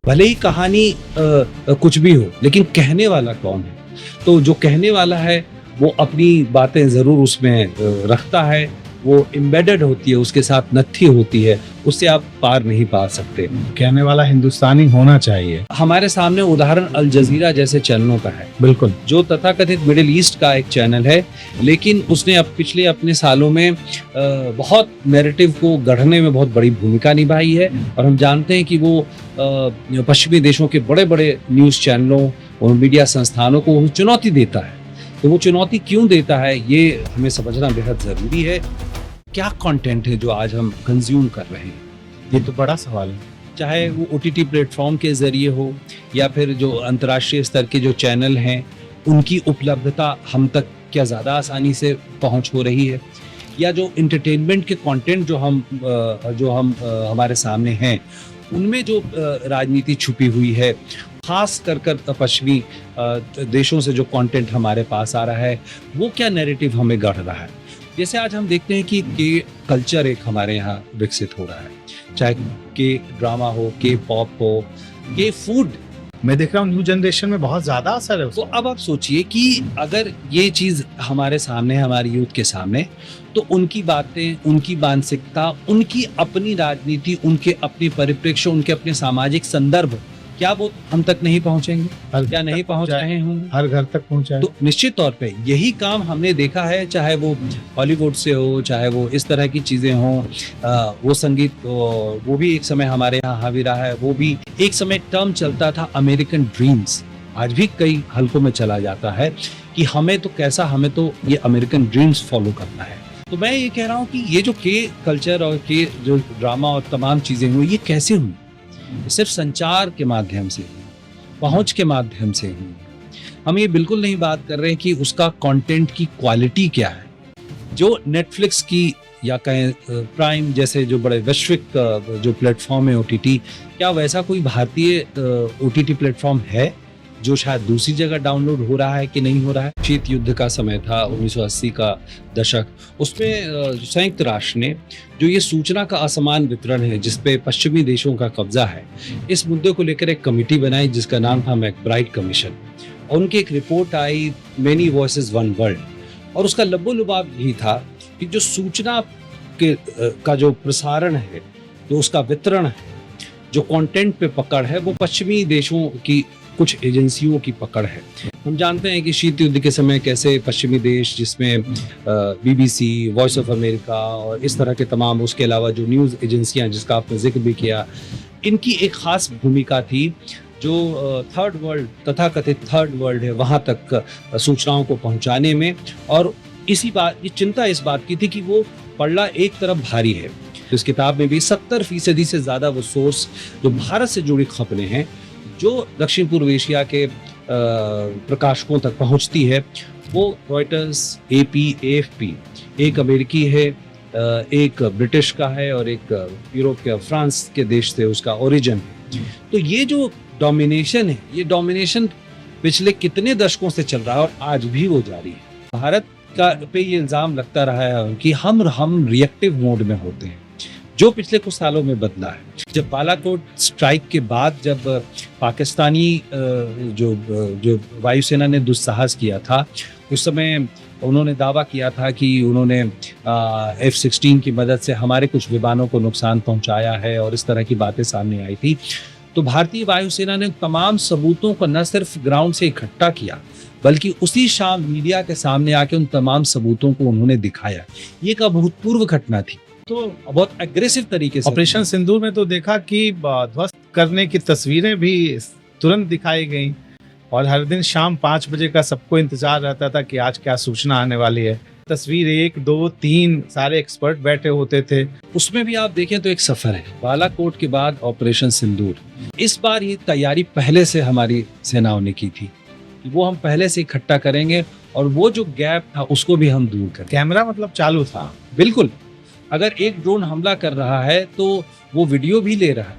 भले ही कहानी कुछ भी हो, लेकिन कहने वाला कौन है? तो जो कहने वाला है वो अपनी बातें जरूर उसमें रखता है, वो एम्बेडेड होती है, उसके साथ नत्थी होती है, उससे आप पार नहीं पा सकते। कहने वाला हिंदुस्तानी होना चाहिए। हमारे सामने उदाहरण अल जजीरा जैसे चैनलों का है, बिल्कुल, जो तथाकथित मिडिल ईस्ट का एक चैनल है, लेकिन उसने अब पिछले अपने सालों में बहुत नैरेटिव को गढ़ने में बहुत बड़ी भूमिका निभाई है। और हम जानते हैं कि वो पश्चिमी देशों के बड़े बड़े न्यूज़ चैनलों और मीडिया संस्थानों को चुनौती देता है। तो वो चुनौती क्यों देता है, ये हमें समझना बेहद ज़रूरी है। क्या कंटेंट है जो आज हम कंज्यूम कर रहे हैं? ये तो बड़ा सवाल है। चाहे वो OTT प्लेटफॉर्म के ज़रिए हो या फिर जो अंतर्राष्ट्रीय स्तर के जो चैनल हैं उनकी उपलब्धता हम तक क्या ज़्यादा आसानी से पहुंच हो रही है, या जो इंटरटेनमेंट के कंटेंट जो हम हमारे सामने हैं उनमें जो राजनीति छुपी हुई है, खास कर पश्चिमी देशों से जो कंटेंट हमारे पास आ रहा है वो क्या नैरेटिव हमें गढ़ रहा है। जैसे आज हम देखते हैं कि कल्चर एक हमारे यहाँ विकसित हो रहा है, चाहे के ड्रामा हो, के पॉप हो, के फूड। मैं देख रहा हूँ न्यू जनरेशन में बहुत ज्यादा असर है तो अब आप सोचिए कि अगर ये चीज हमारे सामने, हमारी यूथ के सामने, तो उनकी बातें, उनकी मानसिकता, उनकी अपनी राजनीति, उनके अपने परिप्रेक्ष्य, उनके अपने सामाजिक संदर्भ, क्या वो हम तक नहीं पहुंचेंगे? क्या नहीं पहुंच रहे होंगे? हर घर तक पहुंचाए। तो निश्चित तौर पे यही काम हमने देखा है, चाहे वो हॉलीवुड से हो, चाहे वो इस तरह की चीजें हों, वो संगीत वो भी एक समय हमारे यहाँ हावी रहा है। वो भी एक समय टर्म चलता था अमेरिकन ड्रीम्स, आज भी कई हलकों में चला जाता है कि हमें तो ये अमेरिकन ड्रीम्स फॉलो करना है। तो मैं ये कह रहा हूँ कि ये जो के कल्चर और के जो ड्रामा और तमाम चीजें हुई, ये कैसे हुई? सिर्फ संचार के माध्यम से, पहुंच के माध्यम से हुई। हम ये बिल्कुल नहीं बात कर रहे कि उसका कंटेंट की क्वालिटी क्या है। जो नेटफ्लिक्स की या कहें प्राइम जैसे जो बड़े वैश्विक जो प्लेटफॉर्म है OTT, क्या वैसा कोई भारतीय OTT प्लेटफॉर्म है जो शायद दूसरी जगह डाउनलोड हो रहा है कि नहीं हो रहा है? शीत युद्ध का समय था 1980 का दशक, उसमें संयुक्त राष्ट्र ने जो ये सूचना का असमान वितरण है जिसपे पश्चिमी देशों का कब्जा है, इस मुद्दे को लेकर एक कमेटी बनाई जिसका नाम था मैकब्राइड कमीशन। और उनकी एक रिपोर्ट आई, मेनी वॉइसेस वन वर्ल्ड, और उसका लब्बो-लुबाब यही था कि जो सूचना के का जो प्रसारण है, जो उसका वितरण है, जो कंटेंट पे पकड़ है, वो पश्चिमी देशों की कुछ एजेंसियों की पकड़ है। हम जानते हैं कि शीत युद्ध के समय कैसे पश्चिमी देश, जिसमें BBC, वॉइस ऑफ अमेरिका और इस तरह के तमाम, उसके अलावा जो न्यूज़ एजेंसियां जिसका आपने जिक्र भी किया, इनकी एक खास भूमिका थी जो थर्ड वर्ल्ड, तथाकथित थर्ड वर्ल्ड है, वहाँ तक सूचनाओं को पहुँचाने में। और ये चिंता इस बात की थी कि वो पल्ला एक तरफ भारी है। इस किताब में भी 70% से ज़्यादा वो सोर्स जो भारत से जुड़ी खबरें हैं, जो दक्षिण पूर्व एशिया के प्रकाशकों तक पहुंचती है, वो रॉयटर्स, AP, AFP, एक अमेरिकी है, एक ब्रिटिश का है और एक यूरोप के फ्रांस के देश से उसका ओरिजिन है। तो ये जो डोमिनेशन है, ये डोमिनेशन पिछले कितने दशकों से चल रहा है और आज भी वो जारी है। भारत का पे ये इल्ज़ाम लगता रहा है कि हम रिएक्टिव मोड में होते हैं, जो पिछले कुछ सालों में बदला है। जब बालाकोट स्ट्राइक के बाद जब पाकिस्तानी जो वायुसेना ने दुस्साहस किया था, उस समय उन्होंने दावा किया था कि उन्होंने F-16 की मदद से हमारे कुछ विमानों को नुकसान पहुंचाया है और इस तरह की बातें सामने आई थी। तो भारतीय वायुसेना ने तमाम सबूतों को न सिर्फ ग्राउंड से इकट्ठा किया, बल्कि उसी शाम मीडिया के सामने आके उन तमाम सबूतों को उन्होंने दिखाया। ये एक अभूतपूर्व घटना थी, तो बहुत एग्रेसिव तरीके से। ऑपरेशन सिंदूर में तो देखा कि ध्वस्त करने की तस्वीरें भी तुरंत दिखाई गई, और हर दिन शाम 5 बजे का सबको इंतजार रहता था कि आज क्या सूचना आने वाली है। तस्वीर 1, 2, 3 सारे एक्सपर्ट बैठे होते थे। उसमें भी आप देखें तो एक सफर है, बालाकोट के बाद ऑपरेशन सिंदूर। इस बार ये तैयारी पहले से हमारी सेनाओं ने की थी, वो हम पहले से इकट्ठा करेंगे और वो जो गैप था उसको भी हम दूर करें। कैमरा मतलब चालू था, बिल्कुल। अगर एक ड्रोन हमला कर रहा है तो वो वीडियो भी ले रहा है।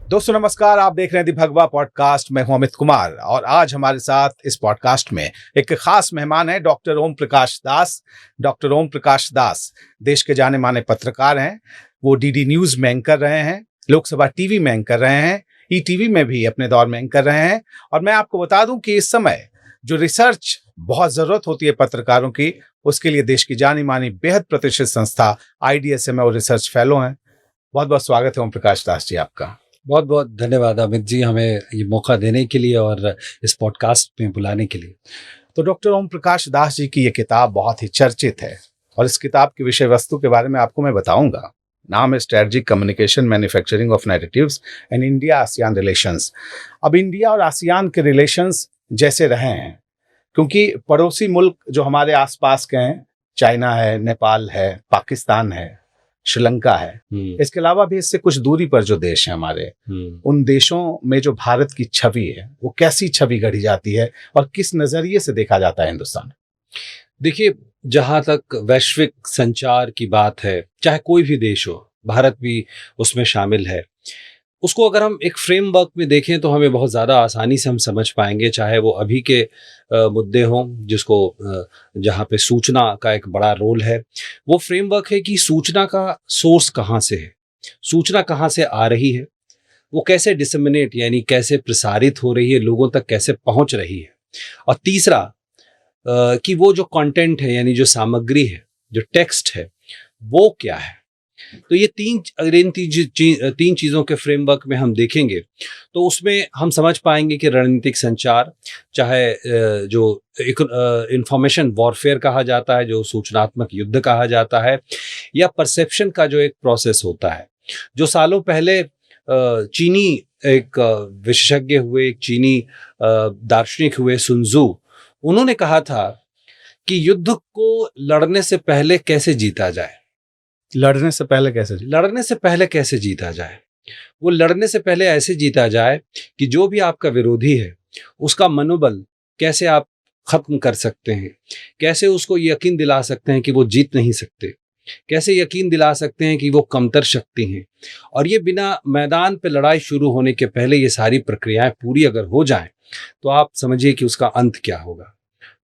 दोस्तों नमस्कार, आप देख रहे हैं दी भगवा पॉडकास्ट। मैं हूं अमित कुमार और आज हमारे साथ इस पॉडकास्ट में एक खास मेहमान है, डॉक्टर ओम प्रकाश दास। डॉक्टर ओम प्रकाश दास देश के जाने माने पत्रकार हैं। वो DD न्यूज में एंकर रहे हैं, लोकसभा टीवी में एंकर रहे हैं, ईटीवी में भी अपने दौर में एंकर रहे हैं। और मैं आपको बता दूं कि इस समय जो रिसर्च बहुत जरूरत होती है पत्रकारों की, उसके लिए देश की जानी मानी बेहद प्रतिष्ठित संस्था IDSA में वो रिसर्च फेलो हैं। बहुत बहुत स्वागत है ओम प्रकाश दास जी आपका। बहुत बहुत धन्यवाद अमित जी, हमें ये मौका देने के लिए और इस पॉडकास्ट में बुलाने के लिए। तो डॉक्टर ओम प्रकाश दास जी की ये किताब बहुत ही चर्चित है और इस किताब की विषय वस्तु के बारे में आपको मैं बताऊंगा। नाम है strategic communication manufacturing of narratives and India ASEAN relations. अब इंडिया और आसियान के रिलेशंस जैसे रहे हैं, क्योंकि पड़ोसी मुल्क जो हमारे आसपास के हैं, चाइना है, नेपाल है, पाकिस्तान है, श्रीलंका है, इसके अलावा भी इससे कुछ दूरी पर जो देश हैं हमारे, उन देशों में जो भारत की छवि है वो कैसी छवि गढ़ी जाती है और किस नजरिए से देखा जाता है हिंदुस्तान? देखिए, जहाँ तक वैश्विक संचार की बात है, चाहे कोई भी देश हो, भारत भी उसमें शामिल है, उसको अगर हम एक फ्रेमवर्क में देखें तो हमें बहुत ज़्यादा आसानी से हम समझ पाएंगे। चाहे वो अभी के मुद्दे हों, जिसको जहाँ पे सूचना का एक बड़ा रोल है, वो फ्रेमवर्क है कि सूचना का सोर्स कहाँ से है, सूचना कहाँ से आ रही है, वो कैसे डिसमिनेट यानी कैसे प्रसारित हो रही है, लोगों तक कैसे पहुँच रही है, और तीसरा कि वो जो कंटेंट है यानी जो सामग्री है, जो टेक्स्ट है, वो क्या है। तो ये अगर इन तीन चीज़ों के फ्रेमवर्क में हम देखेंगे तो उसमें हम समझ पाएंगे कि रणनीतिक संचार, चाहे जो इंफॉर्मेशन वॉरफेयर कहा जाता है, जो सूचनात्मक युद्ध कहा जाता है, या परसेप्शन का जो एक प्रोसेस होता है, जो सालों पहले चीनी एक विशेषज्ञ हुए, एक चीनी दार्शनिक हुए सुनजू, उन्होंने कहा था कि युद्ध को लड़ने से पहले कैसे जीता जाए। लड़ने से पहले कैसे जीता? लड़ने से पहले कैसे जीता जाए? वो लड़ने से पहले ऐसे जीता जाए कि जो भी आपका विरोधी है उसका मनोबल कैसे आप खत्म कर सकते हैं, कैसे उसको यकीन दिला सकते हैं कि वो जीत नहीं सकते, कैसे यकीन दिला सकते हैं कि वो कमतर शक्ति हैं। और ये बिना मैदान पे लड़ाई शुरू होने के पहले ये सारी प्रक्रियाएं पूरी अगर हो जाएं तो आप समझिए कि उसका अंत क्या होगा।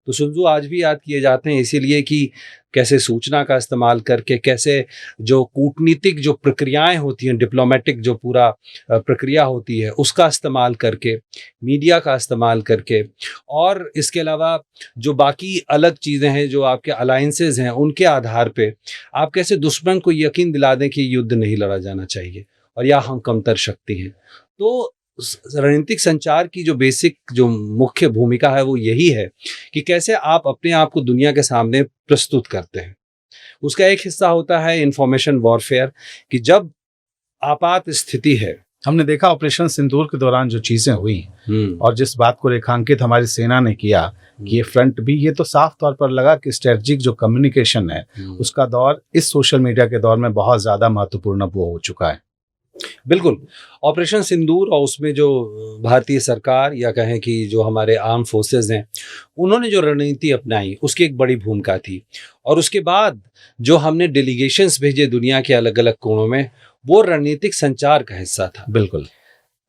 तो सुनजू आज भी याद किए जाते हैं इसीलिए कि कैसे सूचना का इस्तेमाल करके, कैसे जो कूटनीतिक जो प्रक्रियाएं होती हैं, डिप्लोमेटिक जो पूरा प्रक्रिया होती है, उसका इस्तेमाल करके, मीडिया का इस्तेमाल करके, और इसके अलावा जो बाकी अलग चीज़ें हैं, जो आपके अलायंसेज हैं, उनके आधार पे आप कैसे दुश्मन को यकीन दिला दें कि युद्ध नहीं लड़ा जाना चाहिए और या हम कमतर शक्ति हैं। तो रणनीतिक संचार की जो बेसिक जो मुख्य भूमिका है वो यही है कि कैसे आप अपने आप को दुनिया के सामने प्रस्तुत करते हैं। उसका एक हिस्सा होता है इंफॉर्मेशन वॉरफेयर, कि जब आपात स्थिति है, हमने देखा ऑपरेशन सिंदूर के दौरान जो चीजें हुई और जिस बात को रेखांकित हमारी सेना ने किया कि ये फ्रंट भी, ये तो साफ तौर पर लगा कि स्ट्रेटजिक जो कम्युनिकेशन है उसका दौर इस सोशल मीडिया के दौर में बहुत ज्यादा महत्वपूर्ण अब वो हो चुका है। बिल्कुल, ऑपरेशन सिंदूर और उसमें जो भारतीय सरकार या कहें कि जो हमारे आर्म फोर्सेस हैं, उन्होंने जो रणनीति अपनाई उसकी एक बड़ी भूमिका थी। और उसके बाद जो हमने डेलीगेशंस भेजे दुनिया के अलग अलग कोनों में, वो रणनीतिक संचार का हिस्सा था। बिल्कुल।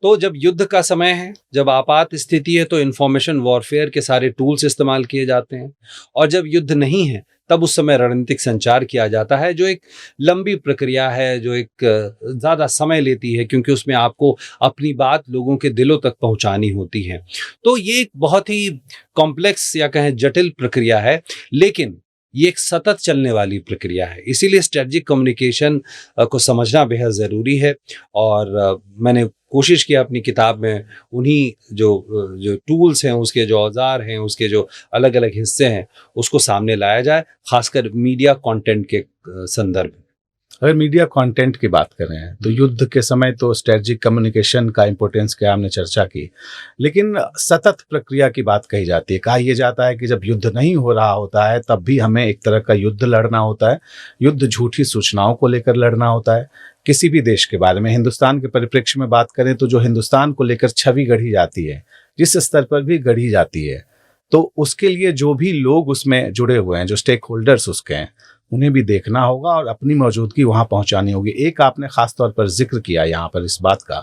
तो जब युद्ध का समय है, जब आपात स्थिति है, तो इंफॉर्मेशन वॉरफेयर के सारे टूल्स इस्तेमाल किए जाते हैं, और जब युद्ध नहीं है तब उस समय रणनीतिक संचार किया जाता है, जो एक लंबी प्रक्रिया है, जो एक ज़्यादा समय लेती है, क्योंकि उसमें आपको अपनी बात लोगों के दिलों तक पहुंचानी होती है। तो ये एक बहुत ही कॉम्प्लेक्स या कहें जटिल प्रक्रिया है, लेकिन ये एक सतत चलने वाली प्रक्रिया है। इसीलिए स्ट्रेटजिक कम्युनिकेशन को समझना बेहद ज़रूरी है। और मैंने कोशिश किया अपनी किताब में उन्हीं जो टूल्स हैं, उसके जो औजार हैं, उसके जो अलग अलग हिस्से हैं, उसको सामने लाया जाए, खासकर मीडिया कंटेंट के संदर्भ में। अगर मीडिया कंटेंट की बात करें तो युद्ध के समय तो स्ट्रेटजिक कम्युनिकेशन का इंपॉर्टेंस क्या हमने चर्चा की, लेकिन सतत प्रक्रिया की बात कही जाती है। कहा यह जाता है कि जब युद्ध नहीं हो रहा होता है तब भी हमें एक तरह का युद्ध लड़ना होता है। युद्ध झूठी सूचनाओं को लेकर लड़ना होता है। किसी भी देश के बारे में, हिंदुस्तान के परिप्रेक्ष्य में बात करें तो जो हिंदुस्तान को लेकर छवि गढ़ी जाती है, जिस स्तर पर भी गढ़ी जाती है, तो उसके लिए जो भी लोग उसमें जुड़े हुए हैं, जो स्टेक होल्डर्स उसके हैं, उन्हें भी देखना होगा और अपनी मौजूदगी वहां पहुंचानी होगी। एक आपने खास तौर पर जिक्र किया यहाँ पर इस बात का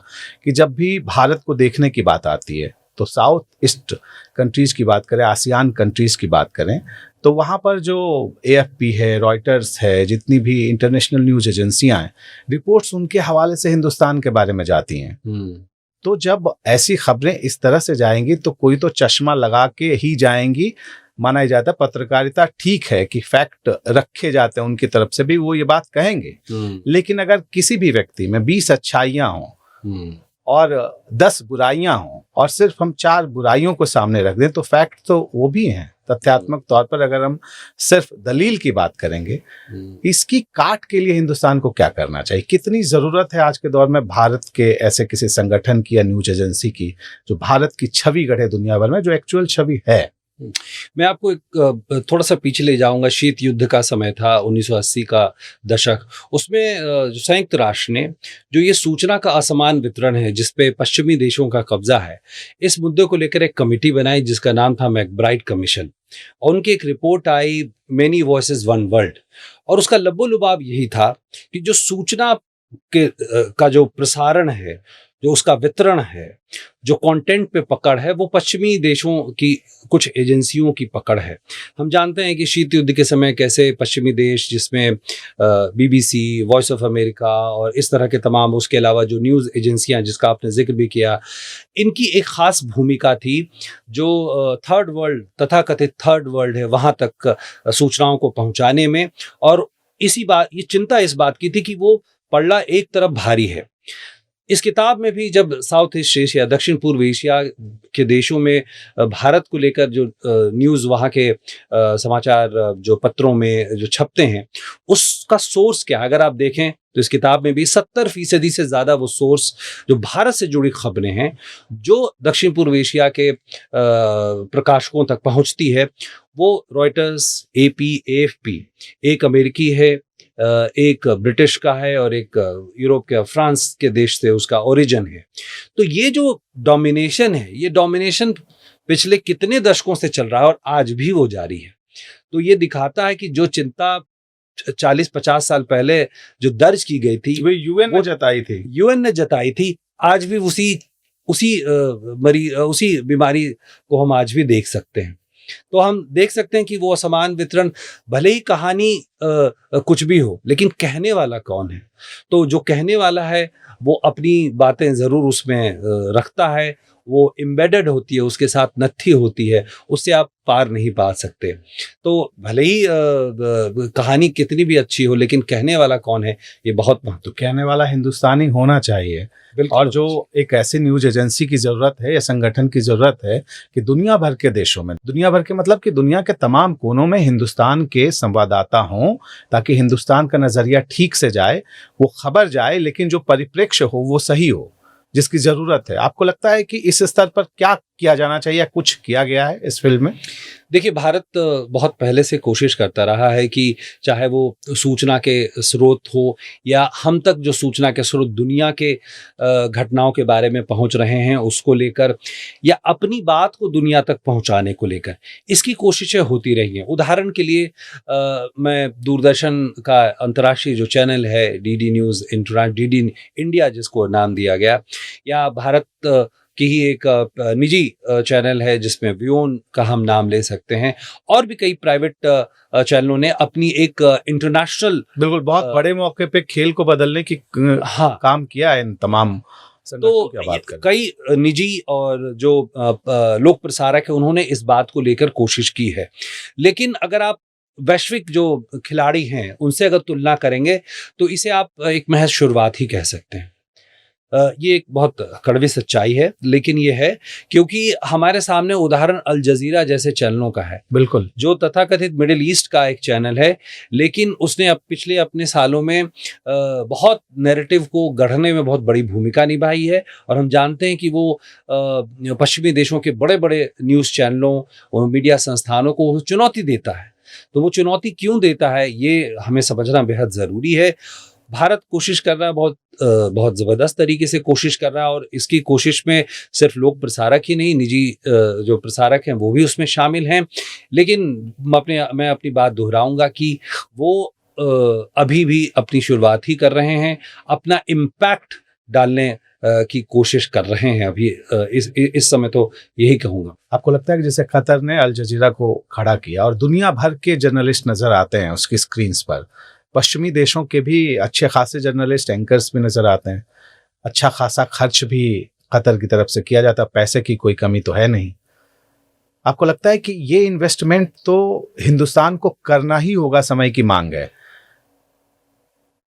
कि जब भी भारत को देखने की बात आती है तो साउथ ईस्ट कंट्रीज की बात करें, आसियान कंट्रीज की बात करें, तो वहाँ पर जो AFP है, रॉयटर्स है, जितनी भी इंटरनेशनल न्यूज़ एजेंसियां हैं, रिपोर्ट्स उनके हवाले से हिंदुस्तान के बारे में जाती हैं। तो जब ऐसी खबरें इस तरह से जाएंगी तो कोई तो चश्मा लगा के ही जाएंगी। माना ही जाता है पत्रकारिता ठीक है कि फैक्ट रखे जाते हैं उनकी तरफ से भी, वो ये बात कहेंगे, लेकिन अगर किसी भी व्यक्ति में 20 अच्छाइयां हों और 10 बुराइयां हों और सिर्फ हम 4 बुराइयों को सामने रख दें तो फैक्ट तो वो भी हैं। तथ्यात्मक तौर पर अगर हम सिर्फ दलील की बात करेंगे, इसकी काट के लिए हिंदुस्तान को क्या करना चाहिए? कितनी जरूरत है आज के दौर में भारत के ऐसे किसी संगठन की या न्यूज एजेंसी की जो भारत की छवि गढ़े दुनिया भर में, जो एक्चुअल छवि है? मैं आपको एक थोड़ा सा पीछे ले जाऊंगा। शीत युद्ध का समय था, 1980 का दशक। उसमें जो संयुक्त राष्ट्र ने जो ये सूचना का असमान वितरण है जिसपे पश्चिमी देशों का कब्जा है, इस मुद्दे को लेकर एक कमेटी बनाई जिसका नाम था मैकब्राइड कमीशन, और उनकी एक रिपोर्ट आई, मेनी वॉइसेस वन वर्ल्ड। और उसका लब्बो-लुबाब यही था कि जो सूचना के का जो प्रसारण है, जो उसका वितरण है, जो कंटेंट पे पकड़ है, वो पश्चिमी देशों की कुछ एजेंसियों की पकड़ है। हम जानते हैं कि शीत युद्ध के समय कैसे पश्चिमी देश, जिसमें BBC, वॉइस ऑफ अमेरिका और इस तरह के तमाम, उसके अलावा जो न्यूज़ एजेंसियां जिसका आपने जिक्र भी किया, इनकी एक खास भूमिका थी जो थर्ड वर्ल्ड, तथाकथित थर्ड वर्ल्ड है, वहाँ तक सूचनाओं को पहुँचाने में। और ये चिंता इस बात की थी कि वो पल्ला एक तरफ भारी है। इस किताब में भी जब साउथ ईस्ट एशिया, दक्षिण पूर्व एशिया के देशों में भारत को लेकर जो न्यूज़, वहाँ के समाचार जो पत्रों में जो छपते हैं, उसका सोर्स क्या है? अगर आप देखें तो इस किताब में भी 70% से ज़्यादा वो सोर्स जो भारत से जुड़ी खबरें हैं, जो दक्षिण पूर्व एशिया के प्रकाशकों तक पहुँचती है, वो रॉयटर्स, AP, AFP, एक अमेरिकी है, एक ब्रिटिश का है और एक यूरोप के, फ्रांस के देश से उसका ओरिजिन है। तो ये जो डोमिनेशन है, ये डोमिनेशन पिछले कितने दशकों से चल रहा है और आज भी वो जारी है। तो ये दिखाता है कि जो चिंता 40-50 साल पहले जो दर्ज की गई थी, वो UN ने जताई थी, आज भी उसी बीमारी को हम आज भी देख सकते हैं। तो हम देख सकते हैं कि वो असमान वितरण, भले ही कहानी कुछ भी हो, लेकिन कहने वाला कौन है? तो जो कहने वाला है वो अपनी बातें ज़रूर उसमें रखता है, वो एम्बेडेड होती है, उसके साथ नत्थी होती है, उससे आप पार नहीं पा सकते। तो भले ही कहानी कितनी भी अच्छी हो, लेकिन कहने वाला कौन है, ये बहुत महत्व। कहने वाला हिंदुस्तानी होना चाहिए। और जो एक ऐसी न्यूज एजेंसी की जरूरत है या संगठन की जरूरत है कि दुनिया भर के देशों में, दुनिया भर के मतलब कि दुनिया के तमाम कोनों में हिंदुस्तान के संवाददाता हों, ताकि हिंदुस्तान का नजरिया ठीक से जाए, वो खबर जाए, लेकिन जो परिप्रेक्ष्य हो वो सही हो, जिसकी जरूरत है। आपको लगता है कि इस स्तर पर क्या किया जाना चाहिए या कुछ किया गया है इस फील्ड में? देखिए, भारत बहुत पहले से कोशिश करता रहा है कि चाहे वो सूचना के स्रोत हो या हम तक जो सूचना के स्रोत दुनिया के घटनाओं के बारे में पहुंच रहे हैं उसको लेकर, या अपनी बात को दुनिया तक पहुंचाने को लेकर, इसकी कोशिशें होती रही हैं। उदाहरण के लिए मैं दूरदर्शन का अंतर्राष्ट्रीय जो चैनल है, DD न्यूज़ DD इंडिया जिसको नाम दिया गया, या भारत की ही एक निजी चैनल है जिसमें व्योन का हम नाम ले सकते हैं, और भी कई प्राइवेट चैनलों ने अपनी एक इंटरनेशनल, बिल्कुल बहुत बड़े मौके पे खेल को बदलने की काम किया है इन तमाम। तो कई निजी और जो लोक प्रसारक है, उन्होंने इस बात को लेकर कोशिश की है। लेकिन अगर आप वैश्विक जो खिलाड़ी हैं उनसे अगर तुलना करेंगे तो इसे आप एक महज शुरुआत ही कह सकते हैं। ये एक बहुत कड़वी सच्चाई है, लेकिन ये है क्योंकि हमारे सामने उदाहरण अल जजीरा जैसे चैनलों का है, बिल्कुल, जो तथाकथित मिडिल ईस्ट का एक चैनल है, लेकिन उसने अब पिछले अपने सालों में बहुत नैरेटिव को गढ़ने में बहुत बड़ी भूमिका निभाई है। और हम जानते हैं कि वो पश्चिमी देशों के बड़े बड़े न्यूज़ चैनलों और मीडिया संस्थानों को चुनौती देता है। तो वो चुनौती क्यों देता है, ये हमें समझना बेहद ज़रूरी है। भारत कोशिश कर रहा है, बहुत ज़बरदस्त तरीके से कोशिश कर रहा है, और इसकी कोशिश में सिर्फ लोक प्रसारक ही नहीं, निजी जो प्रसारक हैं वो भी उसमें शामिल हैं। लेकिन मैं अपनी बात दोहराऊंगा कि वो अभी भी अपनी शुरुआत ही कर रहे हैं। अपना इम्पैक्ट डालने की कोशिश कर रहे हैं अभी इस समय, तो यही कहूँगा। आपको लगता है कि जैसे कतर ने अल जजीरा को खड़ा किया और दुनिया भर के जर्नलिस्ट नजर आते हैं उसकी स्क्रीन्स पर, पश्चिमी देशों के भी अच्छे खासे जर्नलिस्ट एंकर्स भी नजर आते हैं, अच्छा खासा खर्च भी कतर की तरफ से किया जाता, पैसे की कोई कमी तो है नहीं, आपको लगता है कि ये इन्वेस्टमेंट तो हिंदुस्तान को करना ही होगा, समय की मांग है?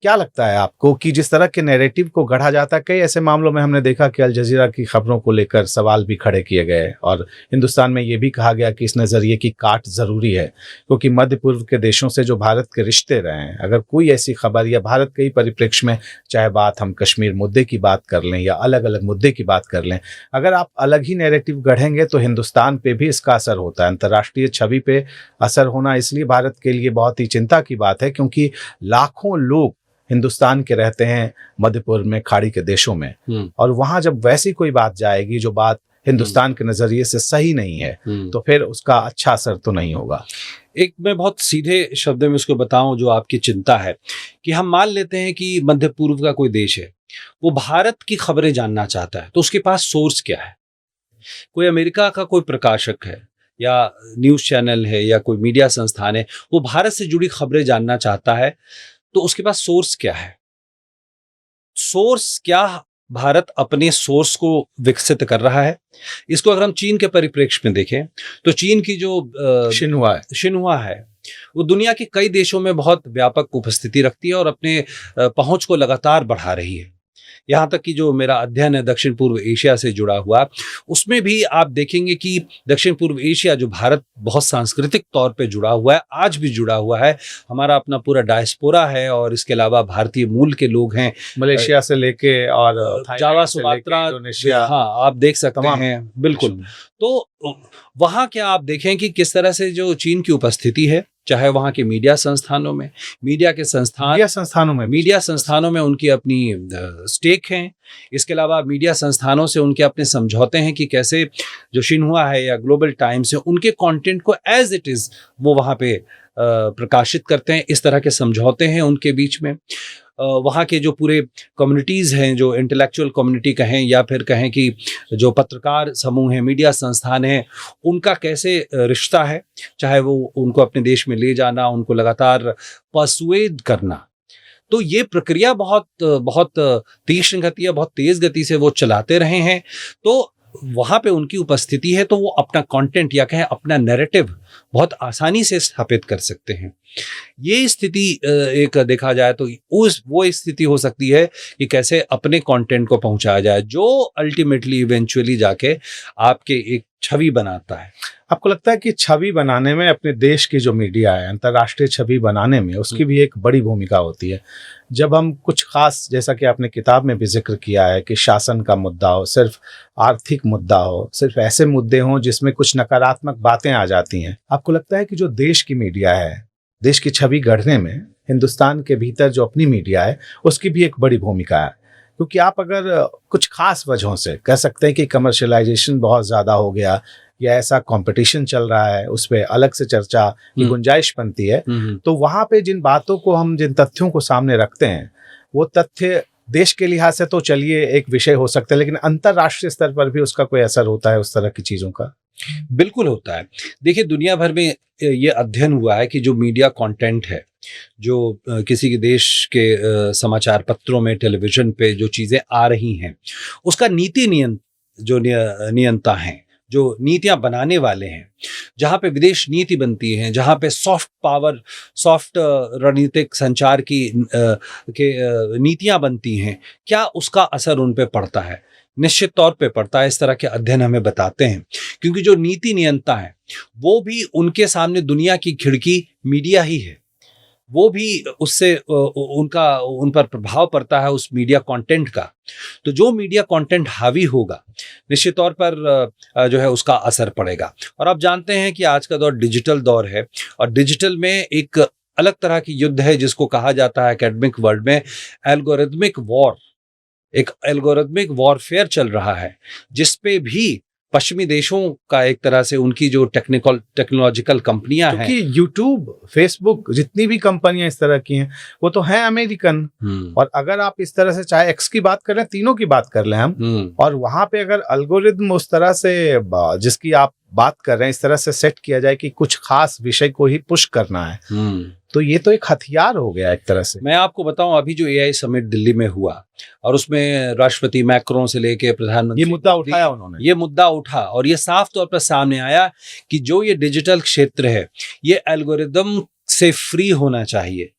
क्या लगता है आपको कि जिस तरह के नैरेटिव को गढ़ा जाता है, कई ऐसे मामलों में हमने देखा कि अल जजीरा की खबरों को लेकर सवाल भी खड़े किए गए और हिंदुस्तान में ये भी कहा गया कि इस नज़रिए की काट ज़रूरी है, क्योंकि मध्य पूर्व के देशों से जो भारत के रिश्ते रहे हैं, अगर कोई ऐसी खबर या भारत के ही परिप्रेक्ष्य में, चाहे बात हम कश्मीर मुद्दे की बात कर लें या अलग अलग मुद्दे की बात कर लें, अगर आप अलग ही नैरेटिव गढ़ेंगे तो हिंदुस्तान पे भी इसका असर होता है। अंतर्राष्ट्रीय छवि पे असर होना इसलिए भारत के लिए बहुत ही चिंता की बात है, क्योंकि लाखों लोग हिंदुस्तान के रहते हैं मध्य पूर्व में, खाड़ी के देशों में, और वहां जब वैसी कोई बात जाएगी जो बात हिंदुस्तान के नजरिए से सही नहीं है, तो फिर उसका अच्छा असर तो नहीं होगा। एक मैं बहुत सीधे शब्दों में उसको बताऊं जो आपकी चिंता है, कि हम मान लेते हैं कि मध्य पूर्व का कोई देश है, वो भारत की खबरें जानना चाहता है, तो उसके पास सोर्स क्या है? कोई अमेरिका का कोई प्रकाशक है या न्यूज़ चैनल है या कोई मीडिया संस्थान है, वो भारत से जुड़ी खबरें जानना चाहता है, तो उसके पास सोर्स क्या है? सोर्स क्या भारत अपने सोर्स को विकसित कर रहा है? इसको अगर हम चीन के परिप्रेक्ष्य में देखें तो चीन की जो शिन्हुआ है वो दुनिया के कई देशों में बहुत व्यापक उपस्थिति रखती है और अपने पहुंच को लगातार बढ़ा रही है। यहाँ तक कि जो मेरा अध्ययन है दक्षिण पूर्व एशिया से जुड़ा हुआ, उसमें भी आप देखेंगे कि दक्षिण पूर्व एशिया जो भारत बहुत सांस्कृतिक तौर पे जुड़ा हुआ है, आज भी जुड़ा हुआ है, हमारा अपना पूरा डायस्पोरा है और इसके अलावा भारतीय मूल के लोग हैं, मलेशिया से लेके और जावा, सुमात्रा, हाँ आप देख सकते हैं, बिल्कुल। तो वहाँ क्या आप देखें कि किस तरह से जो चीन की उपस्थिति है, चाहे वहाँ के मीडिया संस्थानों में, मीडिया संस्थानों में उनकी अपनी स्टेक हैं। इसके अलावा मीडिया संस्थानों से उनके अपने समझौते हैं कि कैसे जो शिन्हुआ है या ग्लोबल टाइम्स है, उनके कंटेंट को एज इट इज़ वो वहाँ पे प्रकाशित करते हैं। इस तरह के समझौते हैं उनके बीच में। वहाँ के जो पूरे कम्युनिटीज़ हैं, जो इंटेलेक्चुअल कम्युनिटी कहें या फिर कहें कि जो पत्रकार समूह हैं, मीडिया संस्थान हैं, उनका कैसे रिश्ता है, चाहे वो उनको अपने देश में ले जाना, उनको लगातार पर्सुएड करना, तो ये प्रक्रिया बहुत तीक्ष्ण गति है, बहुत तेज़ गति से वो चलाते रहे हैं। तो वहाँ पे उनकी उपस्थिति है, तो वो अपना कंटेंट या कहें अपना नैरेटिव बहुत आसानी से स्थापित कर सकते हैं। ये स्थिति एक देखा जाए तो वो स्थिति हो सकती है कि कैसे अपने कंटेंट को पहुंचाया जाए जो अल्टीमेटली इवेंचुअली जाके आपके एक छवि बनाता है। आपको लगता है कि छवि बनाने में अपने देश की जो मीडिया है, अंतर्राष्ट्रीय छवि बनाने में उसकी भी एक बड़ी भूमिका होती है? जब हम कुछ खास, जैसा कि आपने किताब में भी जिक्र किया है कि शासन का मुद्दा हो, सिर्फ आर्थिक मुद्दा हो, सिर्फ ऐसे मुद्दे हों जिसमें कुछ नकारात्मक बातें आ जाती हैं, आपको लगता है कि जो देश की मीडिया है, देश की छवि गढ़ने में हिंदुस्तान के भीतर जो अपनी मीडिया है उसकी भी एक बड़ी भूमिका है? क्योंकि आप अगर कुछ खास वजहों से कह सकते हैं कि कमर्शियलाइजेशन बहुत ज़्यादा हो गया या ऐसा कंपटीशन चल रहा है, उस पर अलग से चर्चा की गुंजाइश बनती है, तो वहाँ पे जिन बातों को हम, जिन तथ्यों को सामने रखते हैं, वो तथ्य देश के लिहाज से तो चलिए एक विषय हो सकता है, लेकिन अंतर्राष्ट्रीय स्तर पर भी उसका कोई असर होता है उस तरह की चीज़ों का? बिल्कुल होता है। देखिए, दुनिया भर में ये अध्ययन हुआ है कि जो मीडिया कंटेंट है, जो किसी के देश के समाचार पत्रों में, टेलीविजन पे जो चीज़ें आ रही हैं, उसका नीति नियंता हैं, जो नीतियां बनाने वाले हैं, जहाँ पे विदेश नीति बनती है, जहाँ पे सॉफ्ट रणनीतिक संचार की नीतियां बनती हैं, क्या उसका असर उन पे पड़ता है? निश्चित तौर पे पड़ता है। इस तरह के अध्ययन हमें बताते हैं, क्योंकि जो नीति नियंता है वो भी उनके सामने दुनिया की खिड़की मीडिया ही है। वो भी उससे उन पर प्रभाव पड़ता है उस मीडिया कंटेंट का। तो जो मीडिया कंटेंट हावी होगा, निश्चित तौर पर जो है उसका असर पड़ेगा। और आप जानते हैं कि आज का दौर डिजिटल दौर है, और डिजिटल में एक अलग तरह की युद्ध है जिसको कहा जाता है एकेडमिक वर्ल्ड में एल्गोरिथमिक वॉर। एक एल्गोरिथमिक वॉरफेयर चल रहा है, जिसपे भी पश्चिमी देशों का एक तरह से उनकी जो टेक्नोलॉजिकल कंपनियां हैं, क्योंकि यूट्यूब, फेसबुक, जितनी भी कंपनियां इस तरह की हैं वो तो हैं अमेरिकन। और अगर आप इस तरह से चाहे एक्स की बात कर लें, तीनों की बात कर लें हम, और वहां पे अगर एल्गोरिदम उस तरह से जिसकी आप बात कर रहे हैं इस तरह से सेट किया जाए कि कुछ खास विषय को ही पुश करना है, तो ये तो एक हथियार हो गया एक तरह से। मैं आपको बताऊं, अभी जो एआई समिट दिल्ली में हुआ और उसमें राष्ट्रपति मैक्रोन से लेके प्रधानमंत्री, ये मुद्दा उठाया उन्होंने, ये मुद्दा उठा और ये साफ तौर पर सामने आया कि जो ये डिजिटल क्षेत्र है ये एल्गोरिदम से फ्री होना चाहिए,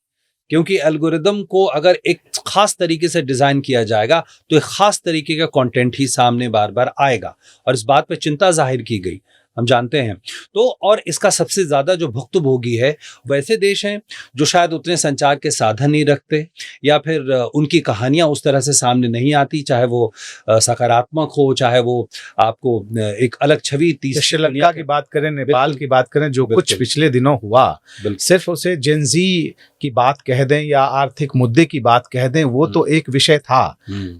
क्योंकि एल्गोरिदम को अगर एक खास तरीके से डिजाइन किया जाएगा तो एक खास तरीके का कंटेंट ही सामने बार बार आएगा, और इस बात पर चिंता जाहिर की गई, हम जानते हैं। तो और इसका सबसे ज्यादा जो भुक्तभोगी है वैसे देश हैं जो शायद उतने संचार के साधन नहीं रखते, या फिर उनकी कहानियां उस तरह से सामने नहीं आती, चाहे वो सकारात्मक हो, चाहे वो आपको एक अलग छवि श्रीलंका की बात करें, नेपाल की बात करें, जो कुछ पिछले दिनों हुआ, सिर्फ उसे जेनजी की बात कह दें या आर्थिक मुद्दे की बात कह दें, वो तो एक विषय था,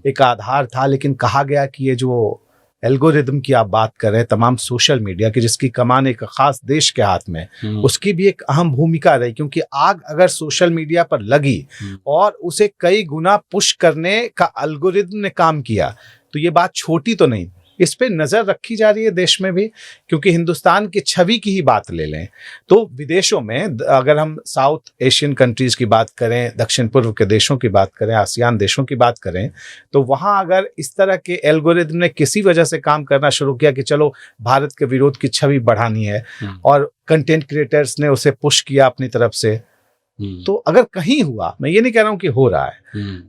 एक आधार था, लेकिन कहा गया कि ये जो एल्गोरिदम की आप बात कर रहे हैं, तमाम सोशल मीडिया की, जिसकी कमान एक खास देश के हाथ में, उसकी भी एक अहम भूमिका रही, क्योंकि आग अगर सोशल मीडिया पर लगी और उसे कई गुना पुश करने का एल्गोरिदम ने काम किया, तो ये बात छोटी तो नहीं। इस पे नजर रखी जा रही है देश में भी, क्योंकि हिंदुस्तान की छवि की ही बात ले लें तो विदेशों में, अगर हम साउथ एशियन कंट्रीज की बात करें, दक्षिण पूर्व के देशों की बात करें, आसियान देशों की बात करें, तो वहां अगर इस तरह के एल्गोरिदम ने किसी वजह से काम करना शुरू किया कि चलो भारत के विरोध की छवि बढ़ानी है, और कंटेंट क्रिएटर्स ने उसे पुश किया अपनी तरफ से, तो अगर कहीं हुआ, मैं ये नहीं कह रहा हूं कि हो रहा है,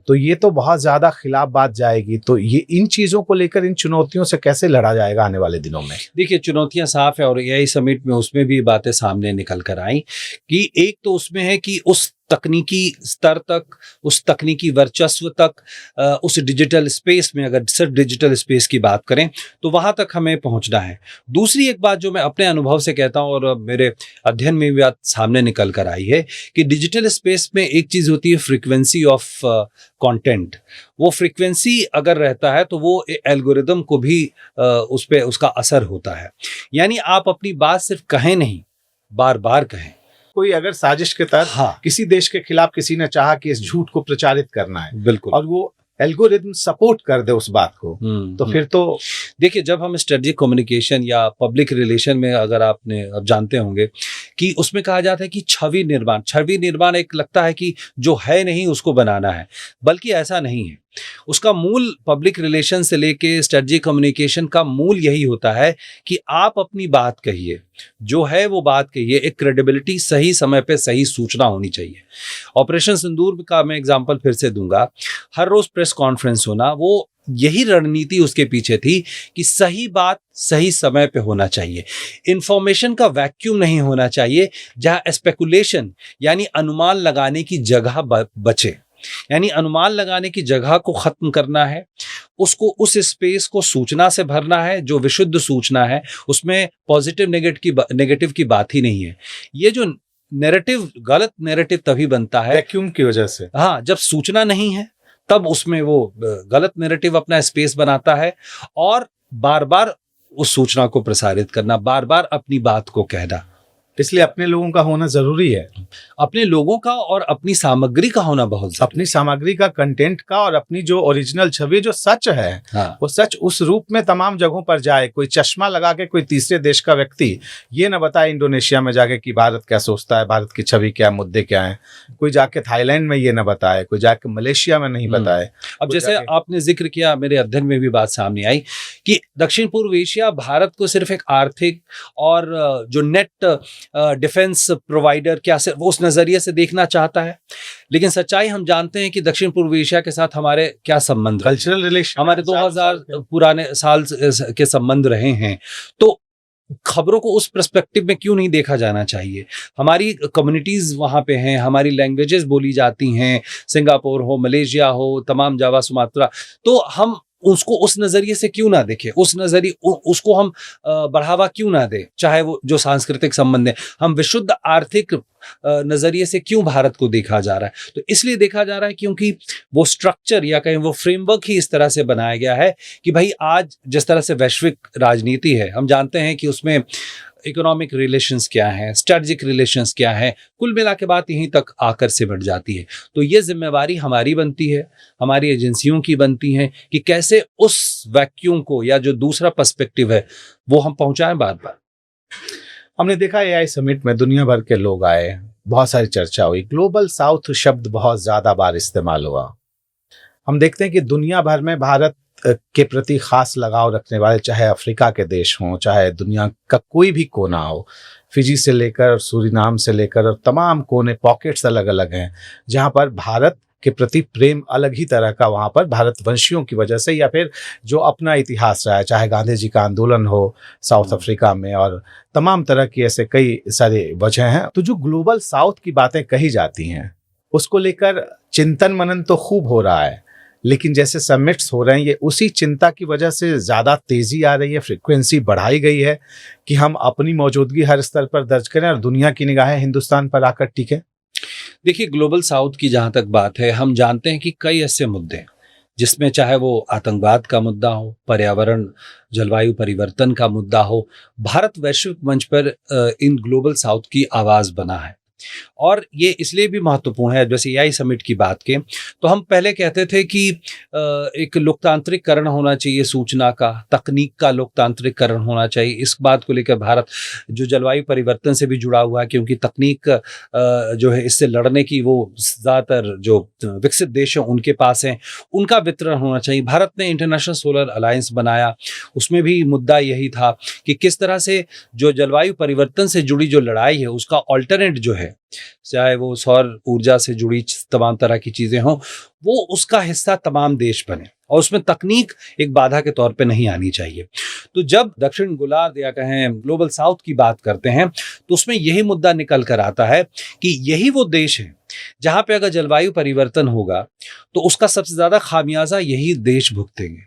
तो ये तो बहुत ज्यादा खिलाफ बात जाएगी। तो ये इन चीजों को लेकर, इन चुनौतियों से कैसे लड़ा जाएगा आने वाले दिनों में? देखिए, चुनौतियां साफ है, और एआई समिट में उसमें भी बातें सामने निकल कर आई कि एक तो उसमें है कि उस तकनीकी स्तर तक, उस तकनीकी वर्चस्व तक, उस डिजिटल स्पेस में, अगर सिर्फ डिजिटल स्पेस की बात करें तो वहां तक हमें पहुंचना है। दूसरी एक बात जो मैं अपने अनुभव से कहता हूं और मेरे अध्ययन में भी बात सामने निकल कर आई है कि डिजिटल स्पेस में एक चीज होती है फ्रीक्वेंसी ऑफ कंटेंट। वो फ्रीक्वेंसी अगर रहता है तो वो एल्गोरिदम को भी उस पे उसका असर होता है। यानी आप अपनी बात सिर्फ कहें नहीं, बार बार कहें। कोई अगर साजिश के तहत किसी देश के खिलाफ किसी ने चाहा कि इस झूठ को प्रचारित करना है, बिल्कुल, और वो एल्गोरिदम सपोर्ट कर दे उस बात को, तो फिर तो देखिए, जब हम स्ट्रेटेजिक कम्युनिकेशन या पब्लिक रिलेशन में, अगर आपने अब जानते होंगे कि उसमें कहा जाता है कि छवि निर्माण एक लगता है कि जो है नहीं उसको बनाना है, बल्कि ऐसा नहीं है। उसका मूल पब्लिक रिलेशन से लेके स्ट्रेटेजिक कम्युनिकेशन का मूल यही होता है कि आप अपनी बात कहिए, जो है वो बात कहिए, एक क्रेडिबिलिटी, सही समय पे सही सूचना होनी चाहिए। ऑपरेशन सिंदूर का मैं एग्जांपल फिर से दूंगा, हर रोज प्रेस कॉन्फ्रेंस होना, वो यही रणनीति उसके पीछे थी कि सही बात सही समय पे होना चाहिए। इंफॉर्मेशन का वैक्यूम नहीं होना चाहिए जहां स्पेकुलेशन यानी अनुमान लगाने की जगह बचे, यानी अनुमान लगाने की जगह को खत्म करना है, उसको उस स्पेस को सूचना से भरना है जो विशुद्ध सूचना है, उसमें पॉजिटिव नेगेटिव की बात ही नहीं है। ये जो नैरेटिव, गलत नैरेटिव तभी बनता है वैक्यूम की वजह से। हाँ, जब सूचना नहीं है तब उसमें वो गलत नैरेटिव अपना स्पेस बनाता है, और बार बार उस सूचना को प्रसारित करना, बार बार अपनी बात को कहना। इसलिए अपने लोगों का होना जरूरी है, अपने लोगों का और अपनी सामग्री का होना बहुत जरूरी, अपनी सामग्री का, कंटेंट का, और अपनी जो ओरिजिनल छवि, जो सच है, वो सच उस रूप में तमाम जगहों पर जाए। कोई चश्मा लगा के कोई तीसरे देश का व्यक्ति ये न बताए इंडोनेशिया में जाके कि भारत क्या सोचता है, भारत की छवि क्या, मुद्दे क्या है। कोई जाके थाईलैंड में ये न बताए, कोई जाके मलेशिया में नहीं बताए। अब जैसे आपने जिक्र किया, मेरे अध्ययन में भी बात सामने आई कि दक्षिण पूर्व एशिया भारत को सिर्फ एक आर्थिक और जो नेट डिफेंस प्रोवाइडर क्या सिर्फ उस नजरिए से देखना चाहता है, लेकिन सच्चाई हम जानते हैं कि दक्षिण पूर्व एशिया के साथ हमारे क्या संबंध, कल्चरल रिलेशन, हमारे 2000 पुराने साल के संबंध रहे हैं। तो खबरों को उस पर्सपेक्टिव में क्यों नहीं देखा जाना चाहिए? हमारी कम्युनिटीज वहां पे हैं, हमारी लैंग्वेजेस बोली जाती हैं, सिंगापुर हो, मलेशिया हो, तमाम जावा, सुमात्रा, तो हम उसको उस नजरिए से क्यों ना देखें, उस नजरिए उसको हम बढ़ावा क्यों ना दें, चाहे वो जो सांस्कृतिक संबंध है, हम विशुद्ध आर्थिक नजरिए से क्यों भारत को देखा जा रहा है? तो इसलिए देखा जा रहा है क्योंकि वो स्ट्रक्चर या कहें वो फ्रेमवर्क ही इस तरह से बनाया गया है कि भाई आज जिस तरह से वैश्विक राजनीति है, हम जानते हैं कि उसमें इकोनॉमिक रिलेशंस क्या हैं, स्ट्रेटजिक रिलेशंस क्या हैं, कुल मिला के बात यहीं तक आकर सिमट जाती है। तो ये जिम्मेवारी हमारी बनती है, हमारी एजेंसियों की बनती है कि कैसे उस वैक्यूम को या जो दूसरा पर्सपेक्टिव है वो हम पहुंचाएं बार बार। हमने देखा एआई समिट में दुनिया भर के लोग आए, बहुत सारी चर्चा हुई, ग्लोबल साउथ शब्द बहुत ज्यादा बार इस्तेमाल हुआ। हम देखते हैं कि दुनिया भर में भारत के प्रति खास लगाव रखने वाले, चाहे अफ्रीका के देश हों, चाहे दुनिया का कोई भी कोना हो, फिजी से लेकर सूरीनाम से लेकर और तमाम कोने पॉकेट्स अलग अलग हैं जहां पर भारत के प्रति प्रेम अलग ही तरह का वहां पर भारतवंशियों की वजह से, या फिर जो अपना इतिहास रहा है, चाहे गांधी जी का आंदोलन हो साउथ अफ्रीका में और तमाम तरह की ऐसे कई सारे वजह हैं। तो जो ग्लोबल साउथ की बातें कही जाती हैं उसको लेकर चिंतन मनन तो खूब हो रहा है, लेकिन जैसे समिट्स हो रहे हैं ये उसी चिंता की वजह से ज़्यादा तेज़ी आ रही है, फ्रीक्वेंसी बढ़ाई गई है कि हम अपनी मौजूदगी हर स्तर पर दर्ज करें और दुनिया की निगाहें हिंदुस्तान पर आकर टिकें। देखिए, ग्लोबल साउथ की जहां तक बात है, हम जानते हैं कि कई ऐसे मुद्दे हैं जिसमें चाहे वो आतंकवाद का मुद्दा हो, पर्यावरण जलवायु परिवर्तन का मुद्दा हो, भारत वैश्विक मंच पर इन ग्लोबल साउथ की आवाज बना है। और ये इसलिए भी महत्वपूर्ण है, जैसे एआई समिट की बात के, तो हम पहले कहते थे कि एक लोकतांत्रिककरण होना चाहिए, सूचना का, तकनीक का लोकतांत्रिककरण होना चाहिए। इस बात को लेकर भारत जो जलवायु परिवर्तन से भी जुड़ा हुआ है, क्योंकि तकनीक जो है इससे लड़ने की वो ज़्यादातर जो विकसित देश हैं उनके पास हैं, उनका वितरण होना चाहिए। भारत ने इंटरनेशनल सोलर अलायंस बनाया, उसमें भी मुद्दा यही था कि किस तरह से जो जलवायु परिवर्तन से जुड़ी जो लड़ाई है उसका ऑल्टरनेट जो है, चाहे वो सौर ऊर्जा से जुड़ी तमाम तरह की चीजें हों, वो उसका हिस्सा तमाम देश बने और उसमें तकनीक एक बाधा के तौर पे नहीं आनी चाहिए। तो जब दक्षिण गोलार्ध या कहें ग्लोबल साउथ की बात करते हैं तो उसमें यही मुद्दा निकल कर आता है कि यही वो देश है जहां पे अगर जलवायु परिवर्तन होगा तो उसका सबसे ज्यादा खामियाजा यही देश भुगतेंगे।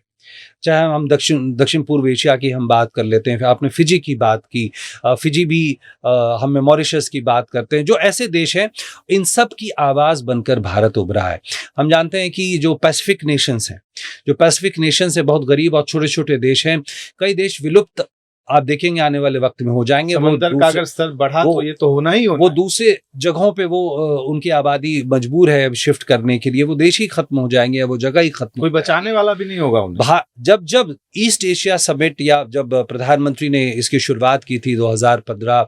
चाहे हम दक्षिण पूर्व एशिया की हम बात कर लेते हैं, फिर आपने फिजी की बात की, फिजी भी, हम मॉरिशस की बात करते हैं, जो ऐसे देश हैं, इन सब की आवाज़ बनकर भारत उभरा है। हम जानते हैं कि जो पैसिफिक नेशंस हैं, जो पैसिफिक नेशंस हैं, बहुत गरीब और छोटे छोटे देश हैं, कई देश विलुप्त आप देखेंगे आने वाले वक्त में हो जाएंगे। समुद्र का अगर स्तर बढ़ा तो ये तो होना ही होना, वो दूसरे जगहों पे वो उनकी आबादी मजबूर है शिफ्ट करने के लिए, वो देश ही खत्म हो जाएंगे या वो जगह ही खत्म, कोई बचाने वाला भी नहीं होगा उन्हें। जब ईस्ट एशिया समिट या जब प्रधानमंत्री ने इसकी शुरुआत की थी 2015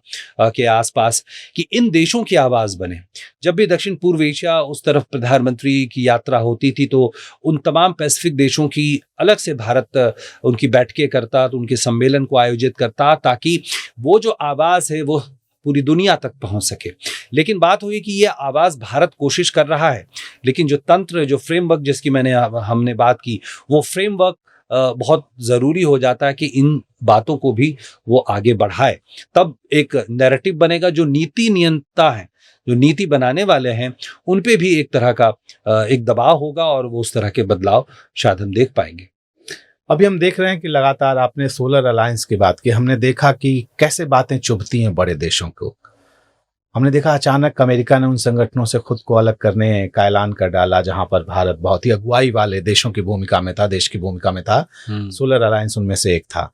के आसपास कि इन देशों की आवाज बने, जब भी दक्षिण पूर्व एशिया उस तरफ प्रधानमंत्री की यात्रा होती थी तो उन तमाम पैसिफिक देशों की अलग से भारत उनकी बैठकें करता, तो उनके सम्मेलन को आयोजित करता ताकि वो जो आवाज है वो पूरी दुनिया तक पहुंच सके। लेकिन बात हुई कि ये आवाज भारत कोशिश कर रहा है, लेकिन जो तंत्र, जो फ्रेमवर्क जिसकी हमने बात की, वो फ्रेमवर्क बहुत ज़रूरी हो जाता है कि इन बातों को भी वो आगे बढ़ाए, तब एक नैरेटिव बनेगा। जो नीति नियंता है, जो नीति बनाने वाले हैं, उन पे भी एक तरह का एक दबाव होगा और वो उस तरह के बदलाव शायद हम देख पाएंगे। अभी हम देख रहे हैं कि लगातार आपने सोलर अलायंस की बात की, हमने देखा कि कैसे बातें चुभती हैं बड़े देशों को। हमने देखा अचानक अमेरिका ने उन संगठनों से खुद को अलग करने का ऐलान कर डाला जहां पर भारत बहुत ही अगुवाई वाले देशों की भूमिका में था, देश की भूमिका में था। सोलर अलायंस उनमें से एक था।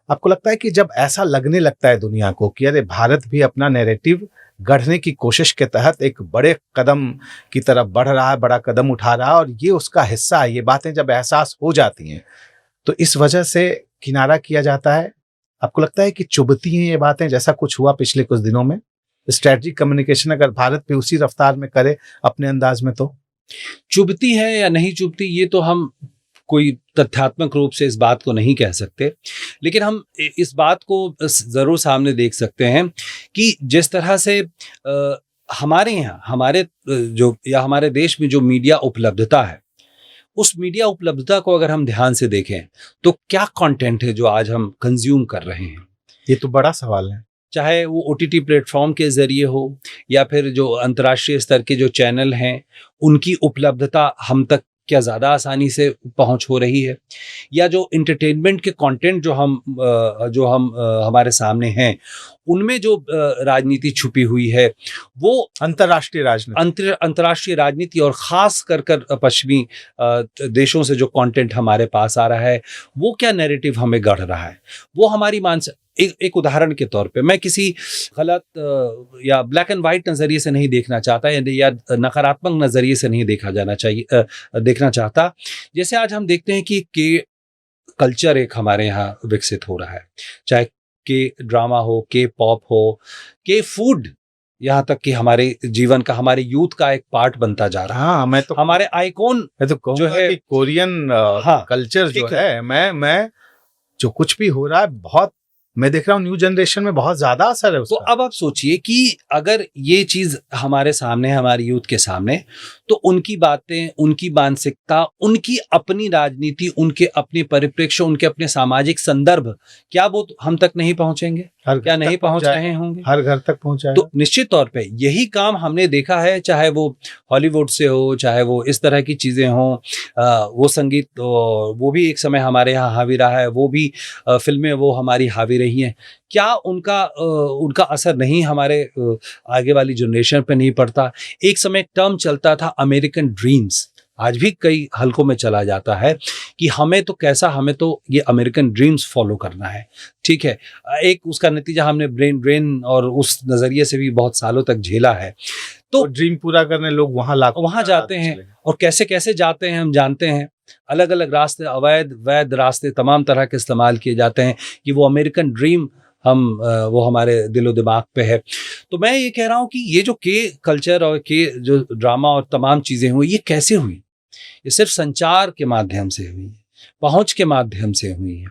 आपको लगता है कि जब ऐसा लगने लगता है दुनिया को कि अरे भारत भी अपना नैरेटिव गढ़ने की कोशिश के तहत एक बड़े कदम की तरफ बढ़ रहा है, बड़ा कदम उठा रहा है और ये उसका हिस्सा है, ये बातें जब एहसास हो जाती हैं तो इस वजह से किनारा किया जाता है। आपको लगता है कि चुभती हैं ये बातें, जैसा कुछ हुआ पिछले कुछ दिनों में? स्ट्रेटजिक कम्युनिकेशन अगर भारत भी उसी रफ्तार में करे अपने अंदाज में, तो चुभती है या नहीं चुभती ये तो हम कोई तथ्यात्मक रूप से इस बात को नहीं कह सकते, लेकिन हम इस बात को जरूर सामने देख सकते हैं कि जिस तरह से हमारे यहाँ हमारे देश में जो मीडिया उपलब्धता है, उस मीडिया उपलब्धता को अगर हम ध्यान से देखें तो क्या कंटेंट है जो आज हम कंज्यूम कर रहे हैं, ये तो बड़ा सवाल है। चाहे वो ओटीटी प्लेटफॉर्म के जरिए हो या फिर जो अंतर्राष्ट्रीय स्तर के जो चैनल हैं उनकी उपलब्धता हम तक क्या ज़्यादा आसानी से पहुंच हो रही है, या जो एंटरटेनमेंट के कंटेंट जो हम हमारे सामने हैं उनमें जो राजनीति छुपी हुई है, वो अंतर्राष्ट्रीय राजनीति, अंतर्राष्ट्रीय राजनीति और खास कर पश्चिमी देशों से जो कंटेंट हमारे पास आ रहा है, वो क्या नैरेटिव हमें गढ़ रहा है, वो हमारी एक उदाहरण के तौर पे, मैं किसी गलत या ब्लैक एंड वाइट नज़रिए से नहीं देखना चाहता या नकारात्मक नज़रिए से नहीं देखना चाहता। जैसे आज हम देखते हैं कि कल्चर एक हमारे यहाँ विकसित हो रहा है, चाहे के ड्रामा हो, के पॉप हो, के फूड, यहाँ तक कि हमारे जीवन का, हमारे यूथ का एक पार्ट बनता जा रहा है। हाँ, मैं तो हमारे आइकॉन कहूँगा जो है कि कोरियन कल्चर जो है, मैं जो कुछ भी हो रहा है, बहुत मैं देख रहा हूँ न्यू जनरेशन में बहुत ज्यादा असर है उसका। तो अब आप सोचिए कि अगर ये चीज हमारे सामने, हमारे यूथ के सामने, तो उनकी बातें, उनकी मानसिकता, उनकी अपनी राजनीति, उनके अपने परिप्रेक्ष्य, उनके अपने सामाजिक संदर्भ, क्या वो हम तक नहीं पहुंचेंगे? क्या नहीं पहुंच रहे होंगे? हर घर तक पहुंचाए। तो निश्चित तौर पे यही काम हमने देखा है, चाहे वो हॉलीवुड से हो, चाहे वो इस तरह की चीजें हों, वो संगीत वो भी एक समय हमारे यहाँ हावी रहा है, वो भी फिल्में वो हमारी हावी रही हैं। क्या उनका असर नहीं हमारे आगे वाली जनरेशन पे नहीं पड़ता? एक समय एक टर्म चलता था अमेरिकन ड्रीम्स, आज भी कई हलकों में चला जाता है कि हमें तो ये अमेरिकन ड्रीम्स फॉलो करना है। ठीक है, एक उसका नतीजा हमने ब्रेन ड्रेन और उस नज़रिए से भी बहुत सालों तक झेला है। तो ड्रीम पूरा करने लोग वहाँ जाते हैं, और कैसे कैसे जाते हैं हम जानते हैं। अलग अलग रास्ते, अवैध वैध रास्ते तमाम तरह के इस्तेमाल किए जाते हैं कि वो अमेरिकन ड्रीम वो हमारे दिलो दिमाग पे है। तो मैं ये कह रहा हूँ कि ये जो के कल्चर और के जो ड्रामा और तमाम चीज़ें हुई, ये कैसे हुई? ये सिर्फ संचार के माध्यम से हुई है, पहुंच के माध्यम से हुई है।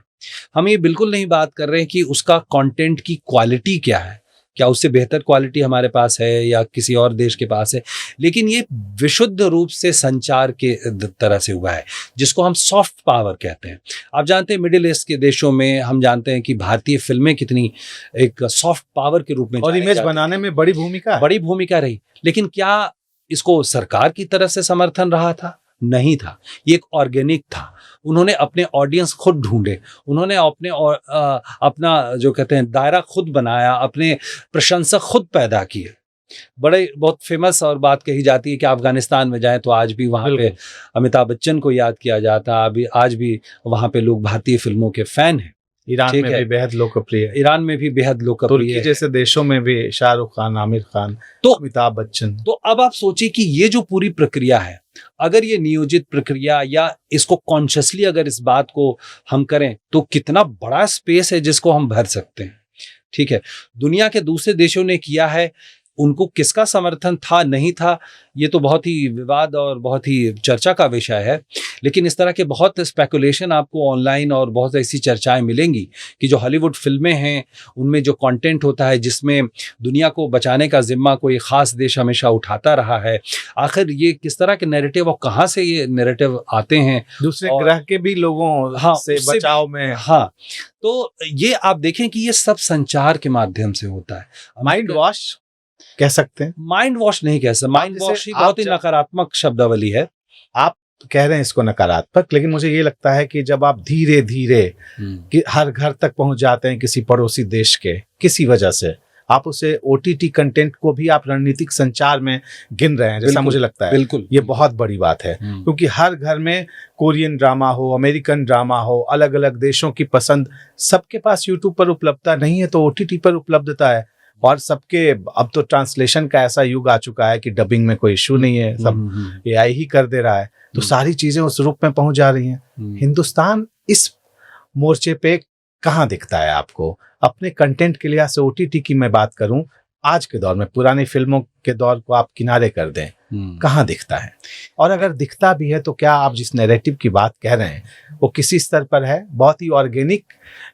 हम ये बिल्कुल नहीं बात कर रहे हैं कि उसका कंटेंट की क्वालिटी क्या है, क्या उससे बेहतर क्वालिटी हमारे पास है या किसी और देश के पास है, लेकिन ये विशुद्ध रूप से संचार के तरह से हुआ है, जिसको हम सॉफ्ट पावर कहते हैं। आप जानते हैं मिडिल ईस्ट के देशों में हम जानते हैं कि भारतीय फिल्में कितनी एक सॉफ्ट पावर के रूप में और इमेज बनाने में बड़ी भूमिका रही, लेकिन क्या इसको सरकार की तरफ से समर्थन रहा था? नहीं था। ये एक ऑर्गेनिक था। उन्होंने अपने ऑडियंस खुद ढूंढे, उन्होंने अपना जो कहते हैं दायरा खुद बनाया, अपने प्रशंसक खुद पैदा किए। बहुत फेमस और बात कही जाती है कि अफगानिस्तान में जाएं तो आज भी वहाँ पे अमिताभ बच्चन को याद किया जाता है, आज भी वहाँ पे लोग भारतीय फिल्मों के फैन हैं। ईरान में भी बेहद लोकप्रिय है। जैसे देशों में भी शाहरुख खान, आमिर खान, तो अमिताभ बच्चन। तो अब आप सोचिए कि ये जो पूरी प्रक्रिया है, अगर ये नियोजित प्रक्रिया या इसको कॉन्शियसली अगर इस बात को हम करें तो कितना बड़ा स्पेस है जिसको हम भर सकते हैं। ठीक है, दुनिया के दूसरे देशों ने किया है, उनको किसका समर्थन था नहीं था, ये तो बहुत ही विवाद और बहुत ही चर्चा का विषय है। लेकिन इस तरह के बहुत स्पेकुलेशन आपको ऑनलाइन और बहुत ऐसी चर्चाएं मिलेंगी कि जो हॉलीवुड फिल्में हैं उनमें जो कंटेंट होता है जिसमें दुनिया को बचाने का जिम्मा कोई ख़ास देश हमेशा उठाता रहा है, आखिर ये किस तरह के नैरेटिव और कहाँ से ये नैरेटिव आते हैं, दूसरे ग्रह के भी लोगों से बचाव में। हाँ, तो ये आप देखें कि ये सब संचार के माध्यम से होता है। माइंड वॉश कह सकते हैं, माइंड वॉश नहीं कह सकते, माइंड वॉश ही बहुत ही नकारात्मक शब्दावली है। आप कह रहे हैं इसको नकारात्मक, लेकिन मुझे ये लगता है कि जब आप धीरे धीरे कि हर घर तक पहुंच जाते हैं किसी पड़ोसी देश के किसी वजह से, आप उसे ओटीटी कंटेंट को भी आप रणनीतिक संचार में गिन रहे हैं, जैसा मुझे लगता है। बिल्कुल, ये बहुत बड़ी बात है, क्योंकि हर घर में कोरियन ड्रामा हो, अमेरिकन ड्रामा हो, अलग अलग देशों की पसंद, सबके पास यूट्यूब पर उपलब्धता नहीं है तो ओटीटी पर उपलब्धता है। और सबके अब तो ट्रांसलेशन का ऐसा युग आ चुका है कि डबिंग में कोई इशू नहीं है, सब एआई ही कर दे रहा है, तो सारी चीजें उस रूप में पहुंच जा रही हैं। हिंदुस्तान इस मोर्चे पे कहाँ दिखता है आपको अपने कंटेंट के लिहाज से? ओटीटी की मैं बात करूं आज के दौर में, पुरानी फिल्मों के दौर को आप किनारे कर दें, कहाँ दिखता है? और अगर दिखता भी है तो क्या आप जिस नैरेटिव की बात कह रहे हैं वो किसी स्तर पर है, बहुत ही ऑर्गेनिक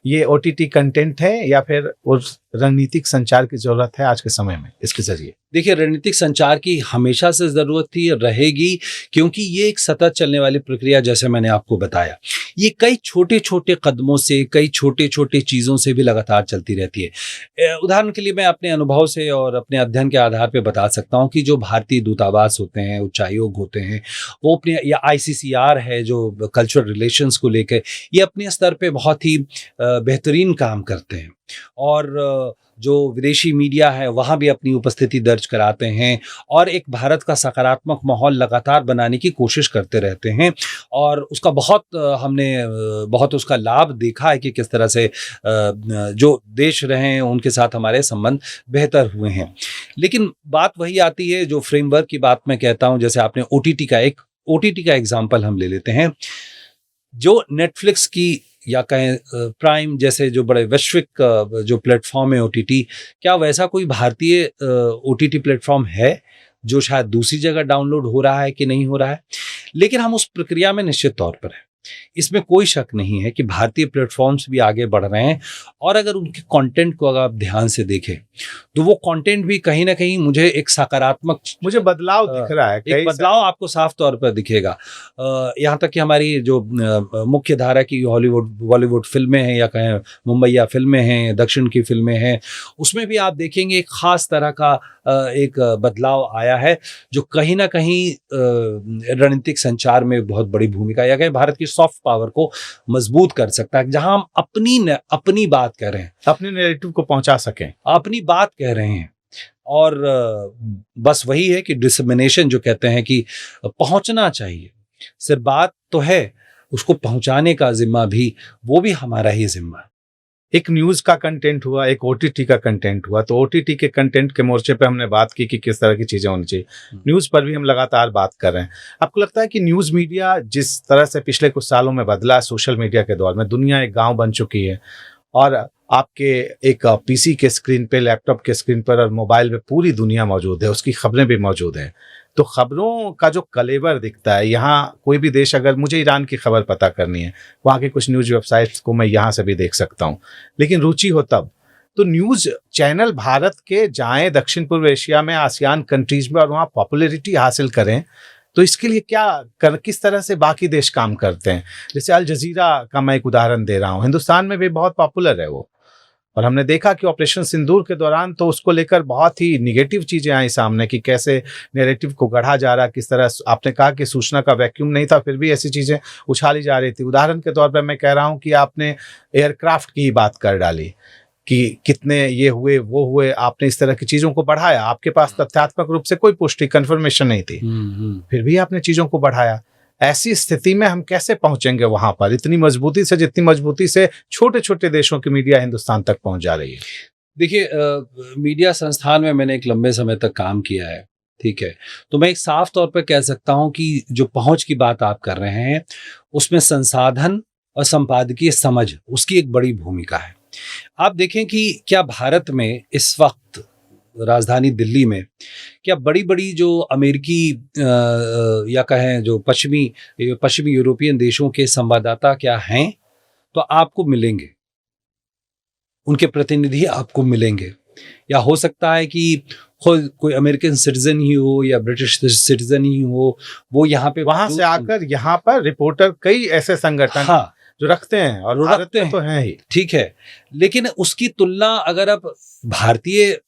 ये ओटीटी कंटेंट है, या फिर उस रणनीतिक संचार की जरूरत है आज के समय में इसके जरिए? देखिए, रणनीतिक संचार की हमेशा से ज़रूरत थी, रहेगी, क्योंकि ये एक सतत चलने वाली प्रक्रिया, जैसे मैंने आपको बताया। ये कई छोटे-छोटे कदमों से, कई छोटे-छोटे चीज़ों से भी लगातार चलती रहती है। उदाहरण के लिए मैं अपने अनुभव से और अपने अध्ययन के आधार पे बता सकता हूँ कि जो भारतीय दूतावास होते हैं, उच्चायोग होते हैं, वो अपने, या आईसीसीआर है जो कल्चरल रिलेशंस को लेके, ये अपने स्तर पे बहुत ही बेहतरीन काम करते हैं। और जो विदेशी मीडिया है वहाँ भी अपनी उपस्थिति दर्ज कराते हैं और एक भारत का सकारात्मक माहौल लगातार बनाने की कोशिश करते रहते हैं। और उसका हमने बहुत उसका लाभ देखा है कि किस तरह से जो देश रहे हैं उनके साथ हमारे संबंध बेहतर हुए हैं। लेकिन बात वही आती है, जो फ्रेमवर्क की बात मैं कहता हूँ, जैसे आपने ओटीटी का एग्जाम्पल हम ले लेते हैं। जो नेटफ्लिक्स की या कहें प्राइम जैसे जो बड़े वैश्विक जो प्लेटफॉर्म है ओटीटी, क्या वैसा कोई भारतीय ओटीटी प्लेटफॉर्म है जो शायद दूसरी जगह डाउनलोड हो रहा है कि नहीं हो रहा है? लेकिन हम उस प्रक्रिया में निश्चित तौर पर हैं। इसमें कोई शक नहीं है कि भारतीय प्लेटफॉर्म्स भी आगे बढ़ रहे हैं। और अगर उनके कंटेंट को अगर आप ध्यान से देखें तो वो कंटेंट भी कहीं ना कहीं मुझे एक सकारात्मक, मुझे बदलाव दिख रहा है, एक बदलाव आपको साफ तौर पर दिखेगा। यहाँ तक कि हमारी जो मुख्य धारा की बॉलीवुड फिल्में हैं, या कहें मुंबईया फिल्में हैं, दक्षिण की फिल्में हैं, उसमें भी आप देखेंगे एक खास तरह का एक बदलाव आया है, जो कहीं ना कहीं रणनीतिक संचार में बहुत बड़ी भूमिका, या कहें भारत की सॉफ्ट पावर को मजबूत कर सकता है, जहां हम अपनी बात कह रहे हैं, अपने नैरेटिव को पहुंचा सकें, अपनी बात कह रहे हैं। और बस वही है कि डिसमिनेशन जो कहते हैं कि पहुंचना चाहिए, सिर्फ बात तो है, उसको पहुंचाने का जिम्मा भी, वो भी हमारा ही जिम्मा है। एक न्यूज का कंटेंट हुआ, एक ओटीटी का कंटेंट हुआ, तो ओटीटी के कंटेंट के मोर्चे पे हमने बात की कि किस तरह की चीजें होनी चाहिए। न्यूज पर भी हम लगातार बात कर रहे हैं। आपको लगता है कि न्यूज मीडिया जिस तरह से पिछले कुछ सालों में बदला, सोशल मीडिया के दौर में दुनिया एक गांव बन चुकी है, और आपके एक पीसी के स्क्रीन पे, लैपटॉप के स्क्रीन पर और मोबाइल पे पूरी दुनिया मौजूद है, उसकी खबरें भी मौजूद हैं। तो खबरों का जो कलेवर दिखता है, यहाँ कोई भी देश, अगर मुझे ईरान की खबर पता करनी है, वहाँ के कुछ न्यूज वेबसाइट्स को मैं यहाँ से भी देख सकता हूँ, लेकिन रुचि हो तब। तो न्यूज चैनल भारत के जाएं दक्षिण पूर्व एशिया में, आसियान कंट्रीज में, और वहाँ पॉपुलैरिटी हासिल करें, तो इसके लिए किस तरह से बाकी देश काम करते हैं? जैसे अल जजीरा का मैं एक उदाहरण दे रहा हूँ, हिंदुस्तान में भी बहुत पॉपुलर है वो, और हमने देखा कि ऑपरेशन सिंदूर के दौरान तो उसको लेकर बहुत ही निगेटिव चीजें आई सामने, कि कैसे नैरेटिव को गढ़ा जा रहा, किस तरह। आपने कहा कि सूचना का वैक्यूम नहीं था, फिर भी ऐसी चीजें उछाली जा रही थी। उदाहरण के तौर पर मैं कह रहा हूं कि आपने एयरक्राफ्ट की बात कर डाली कि कितने ये हुए वो हुए, आपने इस तरह की चीजों को बढ़ाया। आपके पास तथ्यात्मक रूप से कोई पुष्टि, कंफर्मेशन नहीं थी, फिर भी आपने चीजों को बढ़ाया। ऐसी स्थिति में हम कैसे पहुंचेंगे वहां पर इतनी मजबूती से, जितनी मजबूती से छोटे छोटे देशों की मीडिया हिंदुस्तान तक पहुंच जा रही है? देखिए, मीडिया संस्थान में मैंने एक लंबे समय तक काम किया है, ठीक है, तो मैं एक साफ तौर पर कह सकता हूं कि जो पहुंच की बात आप कर रहे हैं, उसमें संसाधन और संपादकीय समझ, उसकी एक बड़ी भूमिका है। आप देखें कि क्या भारत में इस वक्त राजधानी दिल्ली में क्या बड़ी-बड़ी जो अमेरिकी या कहें जो पश्चिमी यूरोपियन देशों के संवाददाता क्या हैं, तो आपको मिलेंगे, उनके प्रतिनिधि आपको मिलेंगे। या हो सकता है कि खुद कोई अमेरिकन सिटीजन ही हो या ब्रिटिश सिटीजन ही हो, वो यहाँ पे वहां से आकर यहाँ पर रिपोर्टर, कई ऐसे संगठन हाँ जो रखते हैं, और रखते हैं तो हैं ही, ठीक है। लेकिन उसकी तुलना अगर आप भारतीय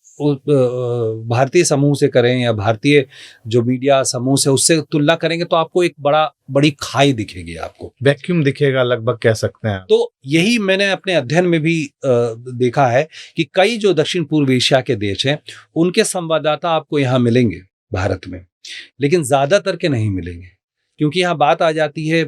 समूह से करें या भारतीय जो मीडिया समूह से उससे तुलना करेंगे, तो आपको एक बड़ी खाई दिखेगी, आपको वैक्यूम दिखेगा, लगभग कह सकते हैं। तो यही मैंने अपने अध्ययन में भी देखा है कि कई जो दक्षिण पूर्व एशिया के देश हैं, उनके संवाददाता आपको यहाँ मिलेंगे भारत में, लेकिन ज्यादातर के नहीं मिलेंगे, क्योंकि यहाँ बात आ जाती है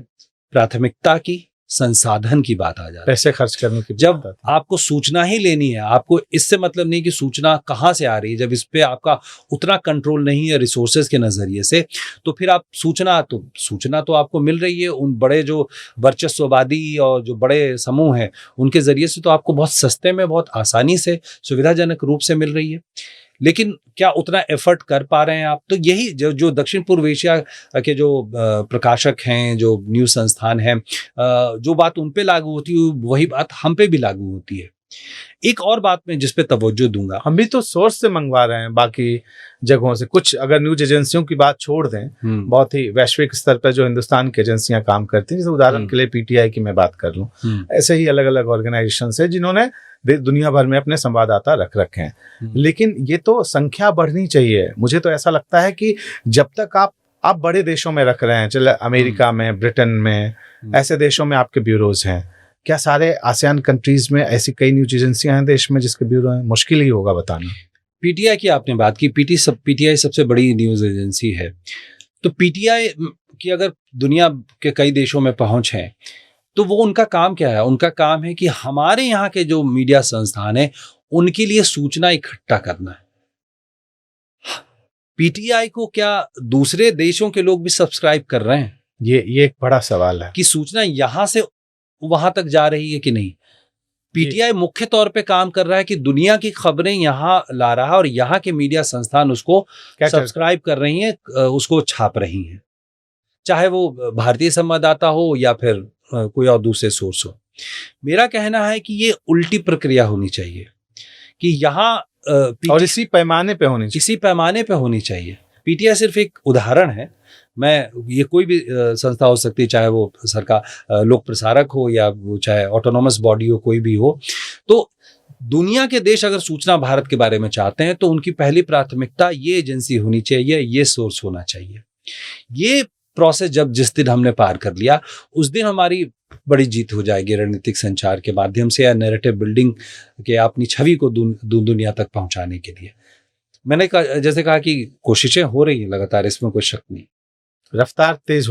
प्राथमिकता की, संसाधन की बात आ जाती है, पैसे खर्च करने की। जब आपको सूचना ही लेनी है, आपको इससे मतलब नहीं कि सूचना कहाँ से आ रही है, जब इस पे आपका उतना कंट्रोल नहीं है रिसोर्सेज के नजरिए से, तो फिर आप सूचना तो आपको मिल रही है उन बड़े जो वर्चस्ववादी और जो बड़े समूह हैं उनके जरिए से, तो आपको बहुत सस्ते में, बहुत आसानी से, सुविधाजनक रूप से मिल रही है। लेकिन क्या उतना एफर्ट कर पा रहे हैं आप? तो यही जो दक्षिण पूर्व एशिया के जो प्रकाशक हैं, जो न्यूज़ संस्थान हैं, जो बात उन पे लागू होती है वही बात हम पे भी लागू होती है। एक और बात में जिस पे तवज्जो दूंगा, हम भी तो सोर्स से मंगवा रहे हैं बाकी जगहों से। कुछ अगर न्यूज एजेंसियों की बात छोड़ दें, बहुत ही वैश्विक स्तर पर जो हिंदुस्तान की एजेंसियां काम करती हैं, जैसे उदाहरण के लिए पीटीआई की मैं बात कर लूं, ऐसे ही अलग अलग ऑर्गेनाइजेशन है जिन्होंने दुनिया भर में अपने संवाददाता रख रखे हैं। लेकिन ये तो संख्या बढ़नी चाहिए। मुझे तो ऐसा लगता है कि जब तक आप बड़े देशों में रख रहे हैं, चले अमेरिका में, ब्रिटेन में, ऐसे देशों में आपके ब्यूरोज हैं, क्या सारे आसियान कंट्रीज में ऐसी कई न्यूज एजेंसियां हैं देश में जिसके ब्यूरो हैं? मुश्किल ही होगा बताना। पीटीआई की आपने बात की, पीटीआई सबसे बड़ी न्यूज एजेंसी है। तो पीटीआई की अगर दुनिया के कई देशों में पहुंच है तो वो उनका काम क्या है? उनका काम है कि हमारे यहाँ के जो मीडिया संस्थान है उनके लिए सूचना इकट्ठा करना है। पीटीआई को क्या दूसरे देशों के लोग भी सब्सक्राइब कर रहे हैं? ये एक बड़ा सवाल है कि सूचना यहां से वहां तक जा रही है कि नहीं। पीटीआई मुख्य तौर पे काम कर रहा है कि दुनिया की खबरें यहां ला रहा है और यहाँ के मीडिया संस्थान उसको सब्सक्राइब कर रही हैं, उसको छाप रही हैं, चाहे वो भारतीय संवाददाता हो या फिर कोई और दूसरे सोर्स हो। मेरा कहना है कि ये उल्टी प्रक्रिया होनी चाहिए कि यहाँ और इसी पैमाने पे होनी चाहिए। पीटीआई सिर्फ एक उदाहरण है। ये कोई भी संस्था हो सकती है, चाहे वो सरकार लोक प्रसारक हो या वो चाहे ऑटोनोमस बॉडी हो, कोई भी हो। तो दुनिया के देश अगर सूचना भारत के बारे में चाहते हैं तो उनकी पहली प्राथमिकता ये एजेंसी होनी चाहिए, ये सोर्स होना चाहिए। ये प्रोसेस जिस दिन हमने पार कर लिया, उस दिन हमारी बड़ी जीत हो जाएगी रणनीतिक संचार के माध्यम से या नैरेटिव बिल्डिंग के अपनी छवि को दुनिया तक पहुंचाने के लिए। मैंने जैसे कहा कि कोशिशें हो रही हैं लगातार, इसमें कोई शक नहीं। रफ्तार तेज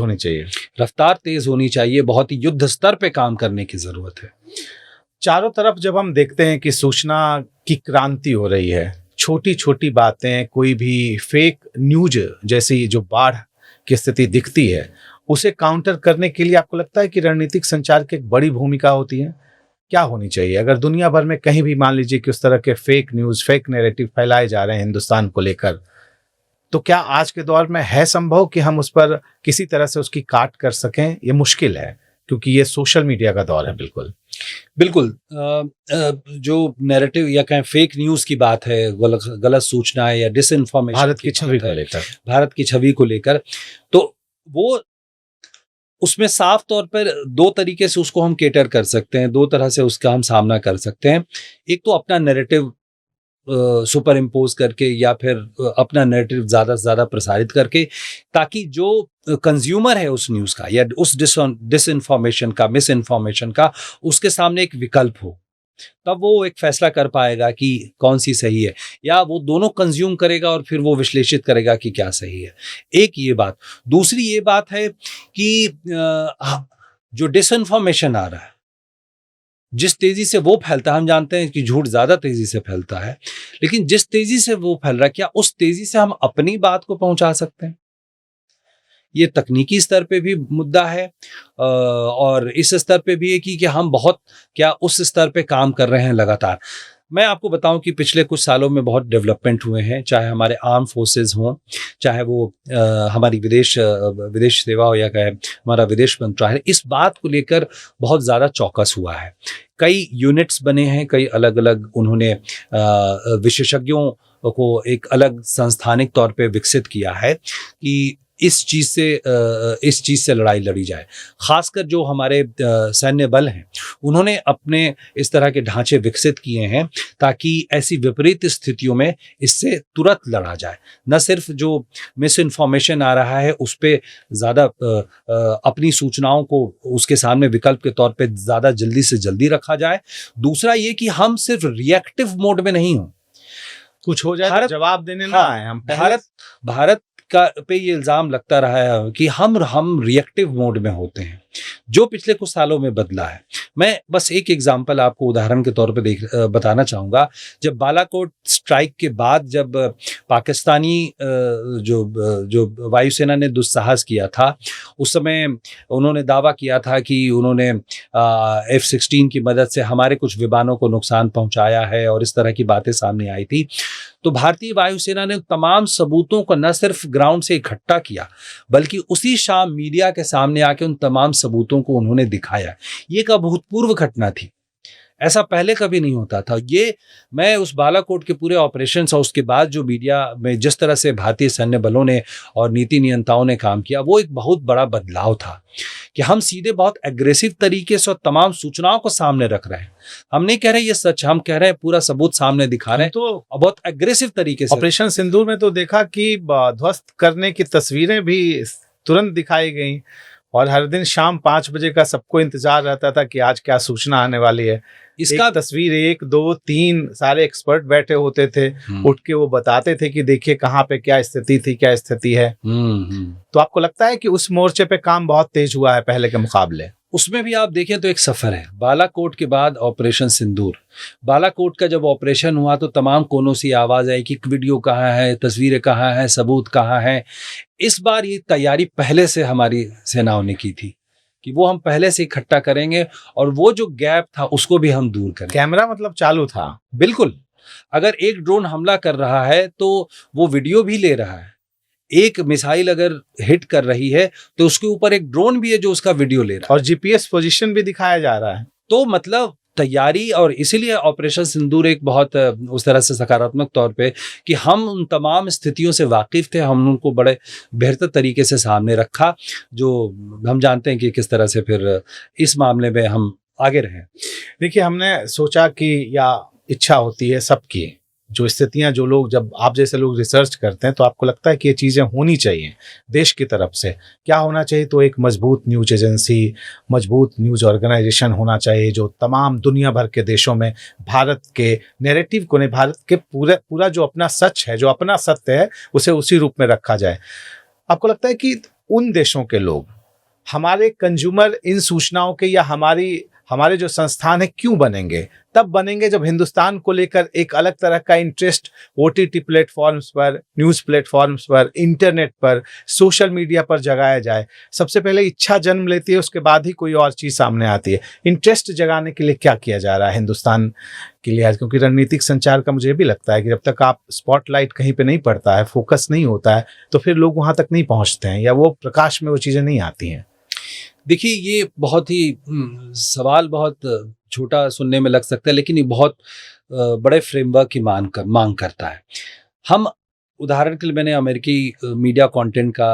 होनी चाहिए। बहुत ही युद्ध स्तर पे काम करने की जरूरत है। चारों तरफ जब हम देखते हैं कि सूचना की क्रांति हो रही है, छोटी छोटी बातें, कोई भी फेक न्यूज जैसी जो बाढ़ की स्थिति दिखती है, उसे काउंटर करने के लिए आपको लगता है कि रणनीतिक संचार की एक बड़ी भूमिका होती है? क्या होनी चाहिए अगर दुनिया भर में कहीं भी मान लीजिए कि उस तरह के फेक न्यूज, फेक नैरेटिव फैलाए जा रहे हैं हिंदुस्तान को लेकर, तो क्या आज के दौर में है संभव कि हम उस पर किसी तरह से उसकी काट कर सकें? ये मुश्किल है क्योंकि ये सोशल मीडिया का दौर है। बिल्कुल जो नैरेटिव या कहें फेक न्यूज की बात है, गलत सूचना या डिसइंफॉर्मेशन भारत की छवि को लेकर, तो वो उसमें साफ तौर पर दो तरीके से उसको हम केटर कर सकते हैं, दो तरह से उसका हम सामना कर सकते हैं। एक तो अपना नैरेटिव सुपर इम्पोज करके या फिर अपना नैरेटिव ज़्यादा से ज़्यादा प्रसारित करके, ताकि जो कंज्यूमर है उस न्यूज़ का या उस डिसइंफॉर्मेशन का, मिस इन्फॉर्मेशन का, उसके सामने एक विकल्प हो। तब वो एक फैसला कर पाएगा कि कौन सी सही है, या वो दोनों कंज्यूम करेगा और फिर वो विश्लेषित करेगा कि क्या सही है। एक ये बात। दूसरी ये बात है कि जो डिसइंफॉर्मेशन आ रहा है, जिस तेजी से वो फैलता है, हम जानते हैं कि झूठ ज्यादा तेजी से फैलता है, लेकिन जिस तेजी से वो फैल रहा है, क्या उस तेजी से हम अपनी बात को पहुंचा सकते हैं? ये तकनीकी स्तर पे भी मुद्दा है और इस स्तर पे भी है कि हम बहुत क्या उस स्तर पे काम कर रहे हैं लगातार। मैं आपको बताऊं कि पिछले कुछ सालों में बहुत डेवलपमेंट हुए हैं, चाहे हमारे आर्म फोर्सेस हों, चाहे वो हमारी विदेश सेवा हो या कहे हमारा विदेश मंत्रालय, इस बात को लेकर बहुत ज़्यादा चौकस हुआ है। कई यूनिट्स बने हैं, कई अलग अलग उन्होंने विशेषज्ञों को एक अलग संस्थानिक तौर पे विकसित किया है कि इस चीज़ से लड़ाई लड़ी जाए। खासकर जो हमारे सैन्य बल हैं, उन्होंने अपने इस तरह के ढांचे विकसित किए हैं ताकि ऐसी विपरीत स्थितियों में इससे तुरंत लड़ा जाए। न सिर्फ जो मिस इन्फॉर्मेशन आ रहा है उस पर ज़्यादा अपनी सूचनाओं को उसके सामने विकल्प के तौर पे ज़्यादा जल्दी से जल्दी रखा जाए। दूसरा ये कि हम सिर्फ रिएक्टिव मोड में नहीं हों, कुछ हो जाए तो जवाब देने ना आए। हम भारत पे ये इल्जाम लगता रहा है कि हम रिएक्टिव मोड में होते हैं, जो पिछले कुछ सालों में बदला है। मैं बस एक एग्जांपल आपको उदाहरण के तौर पे बताना चाहूँगा। जब बालाकोट स्ट्राइक के बाद जब पाकिस्तानी जो वायुसेना ने दुस्साहस किया था, उस समय उन्होंने दावा किया था कि उन्होंने F-16 की मदद से हमारे कुछ विमानों को नुकसान पहुंचाया है और इस तरह की बातें सामने आई थी। तो भारतीय वायुसेना ने तमाम सबूतों को न सिर्फ ग्राउंड से इकट्ठा किया, बल्कि उसी शाम मीडिया के सामने आके उन तमाम सबूतों को उन्होंने दिखाया। ये एक अभूतपूर्व घटना थी। ऐसा पहले कभी नहीं होता था। ये मैं उस बालाकोट के पूरे ऑपरेशंस और उसके बाद जो मीडिया में जिस तरह से भारतीय सैन्य बलों ने और नीति नियंताओं ने काम किया, वो एक बहुत बड़ा बदलाव था कि हम सीधे बहुत एग्रेसिव तरीके से और तमाम सूचनाओं को सामने रख रहे हैं। हम नहीं कह रहे ये सच, हम कह रहे हैं पूरा सबूत सामने दिखा रहे हैं, तो और बहुत एग्रेसिव तरीके से। ऑपरेशन सिंदूर में तो देखा कि ध्वस्त करने की तस्वीरें भी तुरंत दिखाई गई और हर दिन शाम 5 बजे का सबको इंतजार रहता था कि आज क्या सूचना आने वाली है। इसका एक तस्वीर 1, 2, 3 सारे एक्सपर्ट बैठे होते थे, उठ के वो बताते थे कि देखिए कहाँ पे क्या स्थिति थी, क्या स्थिति है। तो आपको लगता है कि उस मोर्चे पे काम बहुत तेज हुआ है पहले के मुकाबले? उसमें भी आप देखें तो एक सफर है। बालाकोट के बाद ऑपरेशन सिंदूर, बालाकोट का जब ऑपरेशन हुआ तो तमाम कोनों से आवाज आई कि वीडियो कहाँ है, तस्वीरें कहाँ है, सबूत कहाँ है। इस बार ये तैयारी पहले से हमारी सेनाओं ने की थी कि वो हम पहले से इकट्ठा करेंगे और वो जो गैप था उसको भी हम दूर करेंगे। कैमरा मतलब चालू था? बिल्कुल। अगर एक ड्रोन हमला कर रहा है तो वो वीडियो भी ले रहा है। एक मिसाइल अगर हिट कर रही है तो उसके ऊपर एक ड्रोन भी है जो उसका वीडियो ले रहा है और जीपीएस पोजीशन भी दिखाया जा रहा है। तो मतलब तैयारी, और इसीलिए ऑपरेशन सिंदूर एक बहुत उस तरह से सकारात्मक तौर पे कि हम उन तमाम स्थितियों से वाकिफ थे, हम उनको बड़े बेहतर तरीके से सामने रखा, जो हम जानते हैं कि किस तरह से फिर इस मामले में हम आगे रहे। देखिए, हमने सोचा कि या इच्छा होती है सबकी, जो स्थितियां, जो लोग, जब आप जैसे लोग रिसर्च करते हैं तो आपको लगता है कि ये चीज़ें होनी चाहिए देश की तरफ से। क्या होना चाहिए? तो एक मजबूत न्यूज एजेंसी, मजबूत न्यूज ऑर्गेनाइजेशन होना चाहिए जो तमाम दुनिया भर के देशों में भारत के नैरेटिव को, नहीं, भारत के पूरा जो अपना सच है, जो अपना सत्य है, उसे उसी रूप में रखा जाए। आपको लगता है कि उन देशों के लोग, हमारे कंज्यूमर इन सूचनाओं के या हमारे जो संस्थान है क्यों बनेंगे? तब बनेंगे जब हिंदुस्तान को लेकर एक अलग तरह का इंटरेस्ट ओटीटी प्लेटफॉर्म्स पर, न्यूज़ प्लेटफॉर्म्स पर, इंटरनेट पर, सोशल मीडिया पर जगाया जाए। सबसे पहले इच्छा जन्म लेती है, उसके बाद ही कोई और चीज़ सामने आती है। इंटरेस्ट जगाने के लिए क्या किया जा रहा है हिंदुस्तान के लिए? क्योंकि रणनीतिक संचार का मुझे भी लगता है कि जब तक आप स्पॉटलाइट कहीं पर नहीं पड़ता है, फोकस नहीं होता है, तो फिर लोग वहाँ तक नहीं पहुँचते हैं या वो प्रकाश में वो चीज़ें नहीं आती हैं। देखिए, ये बहुत ही सवाल बहुत छोटा सुनने में लग सकता है, लेकिन ये बहुत बड़े फ्रेमवर्क की मांग करता है। हम उदाहरण के लिए, मैंने अमेरिकी मीडिया कंटेंट का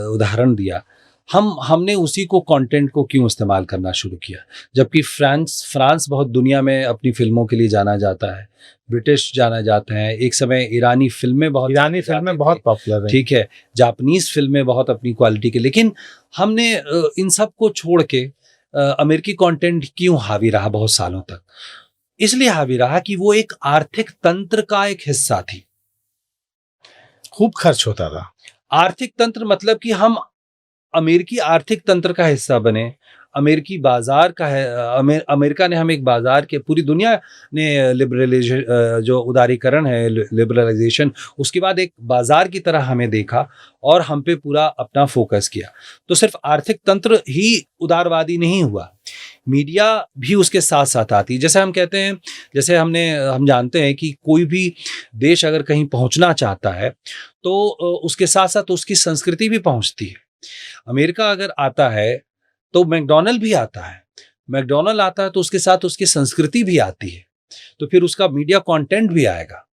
उदाहरण दिया। हमने उसी को कंटेंट को क्यों इस्तेमाल करना शुरू किया, जबकि फ्रांस बहुत दुनिया में अपनी फिल्मों के लिए जाना जाता है, ब्रिटिश जाना जाते हैं, एक समय ईरानी फिल्में बहुत पॉपुलर है, ठीक है, जापानीज फिल्में बहुत अपनी क्वालिटी के। लेकिन हमने इन सब को छोड़ के अमेरिकी कंटेंट क्यों हावी रहा बहुत सालों तक? इसलिए हावी रहा कि वो एक आर्थिक तंत्र का एक हिस्सा थी। खूब खर्च होता था। आर्थिक तंत्र मतलब कि हम अमेरिकी आर्थिक तंत्र का हिस्सा बने, अमेरिकी बाजार का है। अमेरिका ने हमें एक बाजार के, पूरी दुनिया ने जो उदारीकरण है, लिबरलाइजेशन, उसके बाद एक बाजार की तरह हमें देखा और हम पे पूरा अपना फोकस किया। तो सिर्फ आर्थिक तंत्र ही उदारवादी नहीं हुआ, मीडिया भी उसके साथ साथ आती। जैसे हम कहते हैं, जैसे हम जानते हैं कि कोई भी देश अगर कहीं पहुंचना चाहता है तो उसके साथ साथ उसकी संस्कृति भी पहुंचती है। अमेरिका अगर आता है तो मैकडॉनल्ड भी आता है, मैकडॉनल्ड आता है तो उसके साथ उसकी संस्कृति भी आती है, तो फिर उसका मीडिया कंटेंट भी आएगा।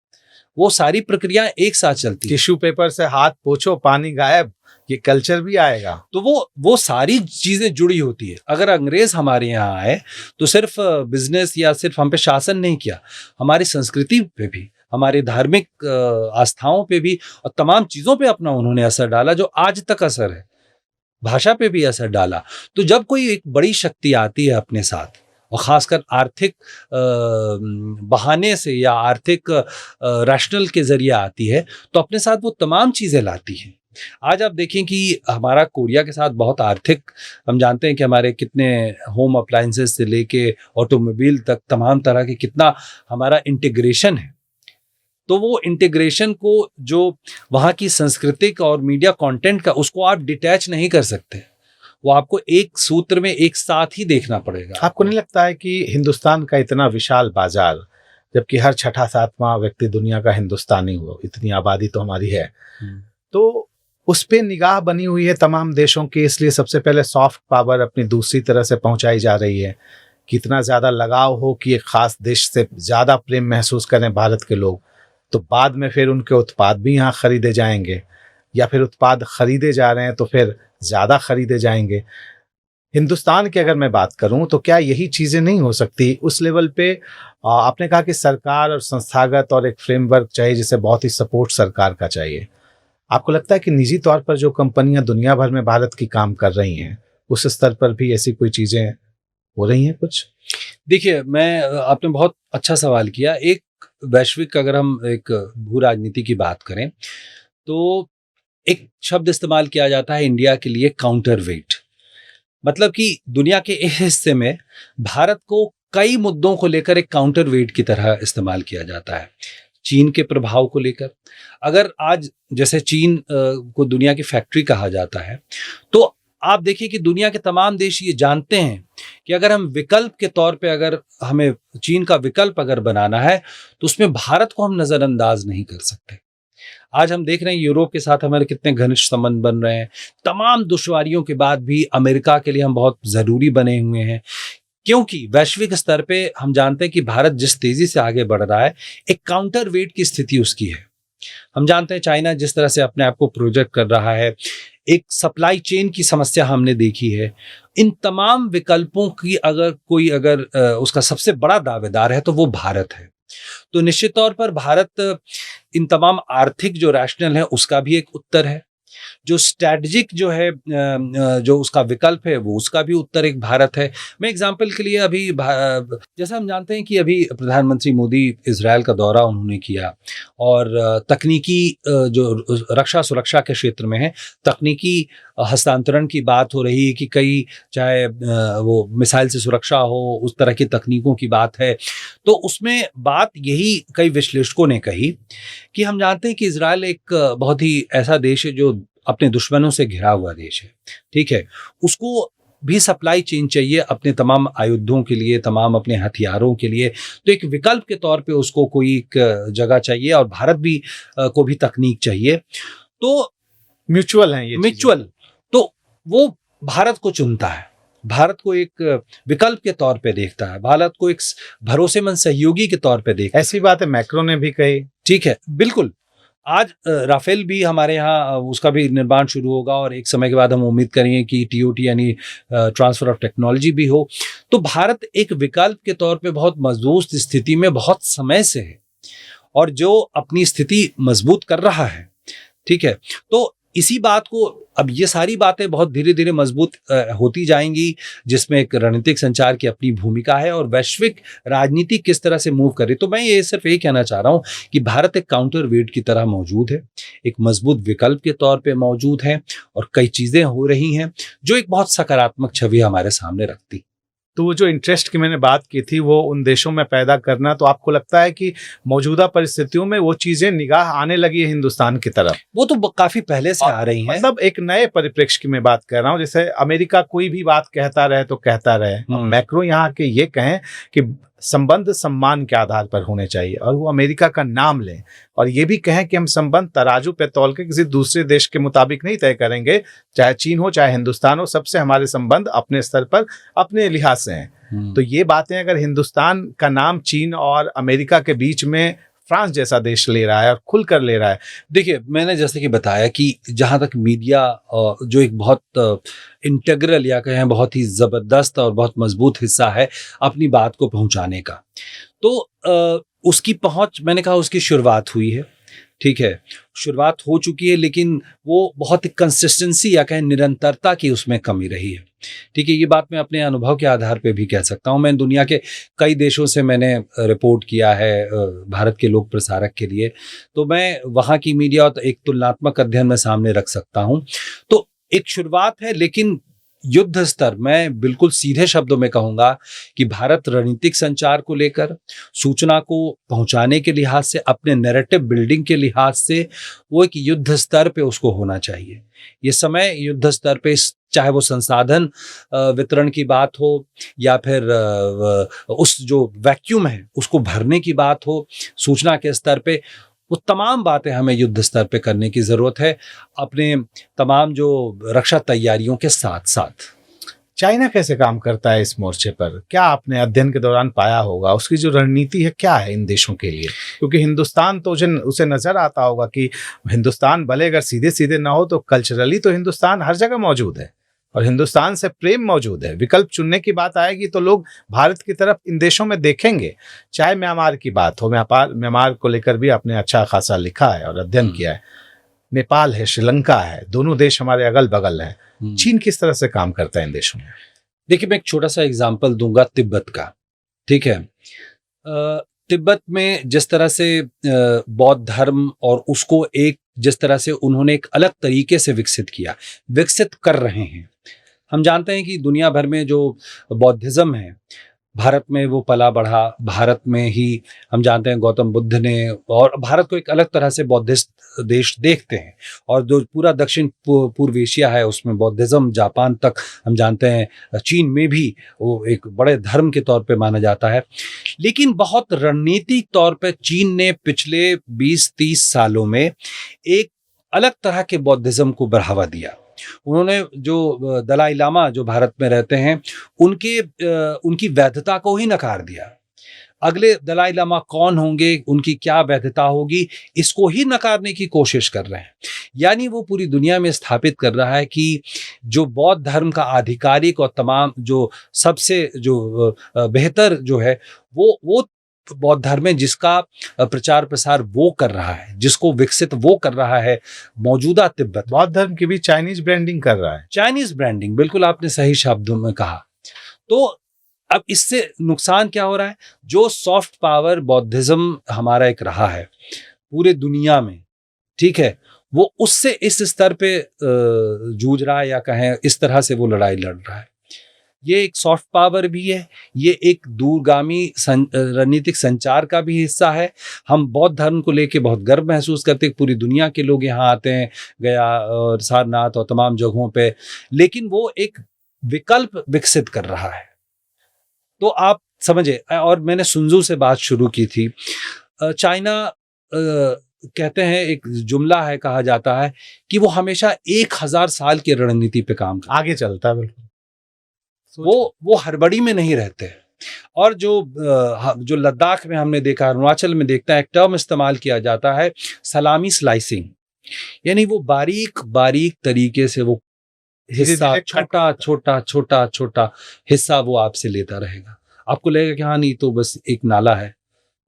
वो सारी प्रक्रिया एक साथ चलती है। टिश्यू पेपर से हाथ पोछो, पानी गायब, ये कल्चर भी आएगा। तो वो सारी चीजें जुड़ी होती है। अगर अंग्रेज हमारे यहाँ आए तो सिर्फ बिजनेस या सिर्फ हम पे शासन नहीं किया, हमारी संस्कृति पे भी, हमारे धार्मिक आस्थाओं पे भी और तमाम चीजों पे अपना उन्होंने असर डाला, जो आज तक असर है। भाषा पे भी असर डाला। तो जब कोई एक बड़ी शक्ति आती है अपने साथ, और खासकर आर्थिक बहाने से या आर्थिक रैशनल के जरिए आती है, तो अपने साथ वो तमाम चीजें लाती है। आज आप देखें कि हमारा कोरिया के साथ बहुत आर्थिक, हम जानते हैं कि हमारे कितने होम अप्लायंसेस से लेके ऑटोमोबाइल तक तमाम तरह के कितना हमारा इंटीग्रेशन है। तो वो इंटीग्रेशन को, जो वहाँ की सांस्कृतिक और मीडिया कंटेंट का, उसको आप डिटैच नहीं कर सकते। वो आपको एक सूत्र में एक साथ ही देखना पड़ेगा। आपको नहीं लगता है कि हिंदुस्तान का इतना विशाल बाजार, जबकि हर छठा सातवां व्यक्ति दुनिया का हिंदुस्तानी हो, इतनी आबादी तो हमारी है, तो उस पे निगाह बनी हुई है तमाम देशों की, इसलिए सबसे पहले सॉफ्ट पावर अपनी दूसरी तरह से पहुंचाई जा रही है कितना ज़्यादा लगाव हो कि एक ख़ास देश से ज़्यादा प्रेम महसूस करें भारत के लोग, तो बाद में फिर उनके उत्पाद भी यहाँ खरीदे जाएंगे, या फिर उत्पाद खरीदे जा रहे हैं तो फिर ज़्यादा खरीदे जाएंगे। हिंदुस्तान की अगर मैं बात करूं तो क्या यही चीज़ें नहीं हो सकती उस लेवल पे? आपने कहा कि सरकार और संस्थागत और एक फ्रेमवर्क चाहिए जिसे बहुत ही सपोर्ट सरकार का चाहिए। आपको लगता है कि निजी तौर पर जो कंपनियां दुनिया भर में भारत की काम कर रही हैं, उस स्तर पर भी ऐसी कोई चीज़ें हो रही हैं कुछ? देखिए, आपने बहुत अच्छा सवाल किया। एक वैश्विक, अगर हम एक भू राजनीति की बात करें, तो एक शब्द इस्तेमाल किया जाता है इंडिया के लिए, काउंटर वेट। मतलब कि दुनिया के इस हिस्से में भारत को कई मुद्दों को लेकर एक काउंटर वेट की तरह इस्तेमाल किया जाता है। चीन के प्रभाव को लेकर, अगर आज जैसे चीन को दुनिया की फैक्ट्री कहा जाता है, तो आप देखिए कि दुनिया के तमाम देश ये जानते हैं कि अगर हम विकल्प के तौर पे, अगर हमें चीन का विकल्प अगर बनाना है, तो उसमें भारत को हम नजरअंदाज नहीं कर सकते। आज हम देख रहे हैं यूरोप के साथ हमारे कितने घनिष्ठ संबंध बन रहे हैं। तमाम दुश्वारियों के बाद भी अमेरिका के लिए हम बहुत जरूरी बने हुए हैं, क्योंकि वैश्विक स्तर पे हम जानते हैं कि भारत जिस तेजी से आगे बढ़ रहा है, एक काउंटर वेट की स्थिति उसकी है। हम जानते हैं चाइना जिस तरह से अपने आप को प्रोजेक्ट कर रहा है, एक सप्लाई चेन की समस्या हमने देखी है। इन तमाम विकल्पों की अगर उसका सबसे बड़ा दावेदार है तो वो भारत है। तो निश्चित तौर पर भारत इन तमाम आर्थिक जो रैशनल है उसका भी एक उत्तर है, जो स्ट्रैटेजिक जो है जो उसका विकल्प है वो उसका भी उत्तर एक भारत है। मैं एग्जांपल के लिए अभी जैसा हम जानते हैं कि अभी प्रधानमंत्री मोदी इजराइल का दौरा उन्होंने किया, और तकनीकी जो रक्षा सुरक्षा के क्षेत्र में है, तकनीकी हस्तांतरण की बात हो रही है कि कई, चाहे वो मिसाइल से सुरक्षा हो, उस तरह की तकनीकों की बात है। तो उसमें बात यही कई विश्लेषकों ने कही कि हम जानते हैं कि इजराइल एक बहुत ही ऐसा देश है जो अपने दुश्मनों से घिरा हुआ देश है, ठीक है। उसको भी सप्लाई चेन चाहिए अपने तमाम आयुधों के लिए, तमाम अपने हथियारों के लिए। तो एक विकल्प के तौर पे उसको कोई एक जगह चाहिए, और भारत भी को भी तकनीक चाहिए। तो म्यूचुअल है ये, म्यूचुअल। तो वो भारत को चुनता है, भारत को एक विकल्प के तौर पे देखता है, भारत को एक भरोसेमंद सहयोगी के तौर पे देखता है। ऐसी बात है मैक्रो ने भी कही। ठीक है, बिल्कुल। आज राफेल भी हमारे यहाँ उसका भी निर्माण शुरू होगा, और एक समय के बाद हम उम्मीद करेंगे कि टीओटी यानी ट्रांसफर ऑफ टेक्नोलॉजी भी हो। तो भारत एक विकल्प के तौर पे बहुत मजबूत स्थिति में बहुत समय से है, और जो अपनी स्थिति मजबूत कर रहा है, ठीक है। तो इसी बात को, अब ये सारी बातें बहुत धीरे धीरे मजबूत होती जाएंगी, जिसमें एक रणनीतिक संचार की अपनी भूमिका है, और वैश्विक राजनीति किस तरह से मूव करे। तो मैं ये सिर्फ यही कहना चाह रहा हूं कि भारत एक काउंटर वेट की तरह मौजूद है, एक मजबूत विकल्प के तौर पे मौजूद है, और कई चीजें हो रही हैं जो एक बहुत सकारात्मक छवि हमारे सामने रखती। तो वो जो इंटरेस्ट की मैंने बात की थी वो उन देशों में पैदा करना, तो आपको लगता है कि मौजूदा परिस्थितियों में वो चीजें निगाह आने लगी है हिंदुस्तान की तरफ? वो तो काफी पहले से आ रही हैं। मतलब एक नए परिप्रेक्ष्य की मैं बात कर रहा हूँ, जैसे अमेरिका कोई भी बात कहता रहे तो कहता रहे, मैक्रो यहाँ के ये कहें कि संबंध सम्मान के आधार पर होने चाहिए, और वो अमेरिका का नाम लें, और ये भी कहें कि हम संबंध तराजू पे तौल के किसी दूसरे देश के मुताबिक नहीं तय करेंगे, चाहे चीन हो चाहे हिंदुस्तान हो, सबसे हमारे संबंध अपने स्तर पर अपने लिहाज से हैं। तो ये बातें अगर हिंदुस्तान का नाम चीन और अमेरिका के बीच में फ्रांस जैसा देश ले रहा है और खुलकर ले रहा है। देखिए, मैंने जैसे कि बताया कि जहां तक मीडिया जो एक बहुत इंटीग्रल या कहें बहुत ही जबरदस्त और बहुत मजबूत हिस्सा है अपनी बात को पहुंचाने का, तो उसकी पहुंच, मैंने कहा उसकी शुरुआत हुई है, ठीक है, शुरुआत हो चुकी है, लेकिन वो बहुत कंसिस्टेंसी या कहें निरंतरता की उसमें कमी रही है, ठीक है। ये बात मैं अपने अनुभव के आधार पे भी कह सकता हूँ। मैं दुनिया के कई देशों से मैंने रिपोर्ट किया है भारत के लोक प्रसारक के लिए, तो मैं वहाँ की मीडिया और एक तुलनात्मक अध्ययन में सामने रख सकता हूँ। तो एक शुरुआत है, लेकिन युद्ध स्तर, मैं बिल्कुल सीधे शब्दों में कहूंगा कि भारत रणनीतिक संचार को लेकर, सूचना को पहुंचाने के लिहाज से, अपने नैरेटिव बिल्डिंग के लिहाज से, वो एक युद्ध स्तर पे उसको होना चाहिए। ये समय युद्ध स्तर पे, चाहे वो संसाधन वितरण की बात हो, या फिर उस जो वैक्यूम है उसको भरने की बात हो, सूचना के स्तर पे, वो तमाम बातें हमें युद्ध स्तर पे करने की जरूरत है, अपने तमाम जो रक्षा तैयारियों के साथ साथ। चाइना कैसे काम करता है इस मोर्चे पर? क्या आपने अध्ययन के दौरान पाया होगा? उसकी जो रणनीति है क्या है इन देशों के लिए? क्योंकि हिंदुस्तान तो उसे नजर आता होगा कि हिंदुस्तान भले अगर सीधे सीधे ना हो तो कल्चरली तो हिंदुस्तान हर जगह मौजूद है और हिंदुस्तान से प्रेम मौजूद है। विकल्प चुनने की बात आएगी तो लोग भारत की तरफ इन देशों में देखेंगे। चाहे म्यांमार की बात हो, म्यांमार को लेकर भी आपने अच्छा खासा लिखा है और अध्ययन किया है। नेपाल है, श्रीलंका है, दोनों देश हमारे अगल बगल हैं। चीन किस तरह से काम करता है इन देशों में? देखिए, मैं एक छोटा सा एग्जाम्पल दूंगा तिब्बत का। ठीक है, तिब्बत में जिस तरह से बौद्ध धर्म और उसको एक जिस तरह से उन्होंने एक अलग तरीके से विकसित कर रहे हैं। हम जानते हैं कि दुनिया भर में जो बौद्धिज्म है, भारत में वो पला बढ़ा। भारत में ही हम जानते हैं गौतम बुद्ध ने, और भारत को एक अलग तरह से बौद्धिस्ट देश देखते हैं। और जो पूरा दक्षिण पूर्व एशिया है उसमें बौद्धिज्म, जापान तक हम जानते हैं, चीन में भी वो एक बड़े धर्म के तौर पे माना जाता है। लेकिन बहुत रणनीतिक तौर पे चीन ने पिछले 20-30 सालों में एक अलग तरह के बौद्धिज्म को बढ़ावा दिया। उन्होंने जो दलाई लामा जो भारत में रहते हैं उनकी वैधता को ही नकार दिया। अगले दलाई लामा कौन होंगे, उनकी क्या वैधता होगी, इसको ही नकारने की कोशिश कर रहे हैं। यानी वो पूरी दुनिया में स्थापित कर रहा है कि जो बौद्ध धर्म का आधिकारिक और तमाम जो सबसे जो बेहतर जो है वो बौद्ध धर्म है, जिसका प्रचार प्रसार वो कर रहा है, जिसको विकसित वो कर रहा है मौजूदा तिब्बत। बौद्ध धर्म की भी चाइनीज ब्रांडिंग कर रहा है। चाइनीज ब्रांडिंग, बिल्कुल आपने सही शब्दों में कहा। तो अब इससे नुकसान क्या हो रहा है? जो सॉफ्ट पावर बौद्धिज्म हमारा एक रहा है पूरे दुनिया में, ठीक है, वो उससे इस स्तर पे जूझ रहा है, या कहें इस तरह से वो लड़ाई लड़ रहा है। ये एक सॉफ्ट पावर भी है, ये एक दूरगामी रणनीतिक संचार का भी हिस्सा है। हम बौद्ध धर्म को लेके बहुत गर्व महसूस करते हैं, पूरी दुनिया के लोग यहाँ आते हैं, गया और सारनाथ और तमाम जगहों पे, लेकिन वो एक विकल्प विकसित कर रहा है। तो आप समझे, और मैंने सुनजू से बात शुरू की थी। चाइना कहते हैं, एक जुमला है, कहा जाता है कि वो हमेशा 1000 साल की रणनीति पे काम करता है, आगे चलता है। बिल्कुल, वो हड़बड़ी में नहीं रहते। और जो लद्दाख में हमने देखा, अरुणाचल में देखता है, एक टर्म इस्तेमाल किया जाता है सलामी स्लाइसिंग, यानी वो बारीक बारीक तरीके से वो हिस्सा, छोटा हिस्सा वो आपसे लेता रहेगा। आपको लगेगा कि हाँ नहीं, तो बस एक नाला है,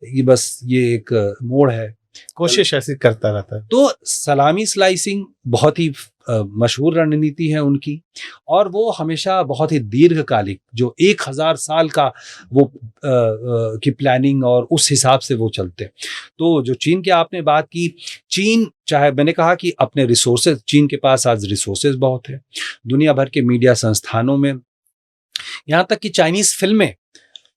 ये बस ये एक मोड़ है, कोशिश ऐसी करता रहता है। तो सलामी स्लाइसिंग बहुत ही मशहूर रणनीति है उनकी, और वो हमेशा बहुत ही दीर्घकालिक, जो 1000 साल का वो की प्लानिंग और उस हिसाब से वो चलते। तो जो चीन की आपने बात की, चीन, चाहे मैंने कहा कि अपने रिसोर्सेज, चीन के पास आज रिसोर्सेज बहुत है, दुनिया भर के मीडिया संस्थानों में, यहाँ तक कि चाइनीज फिल्में,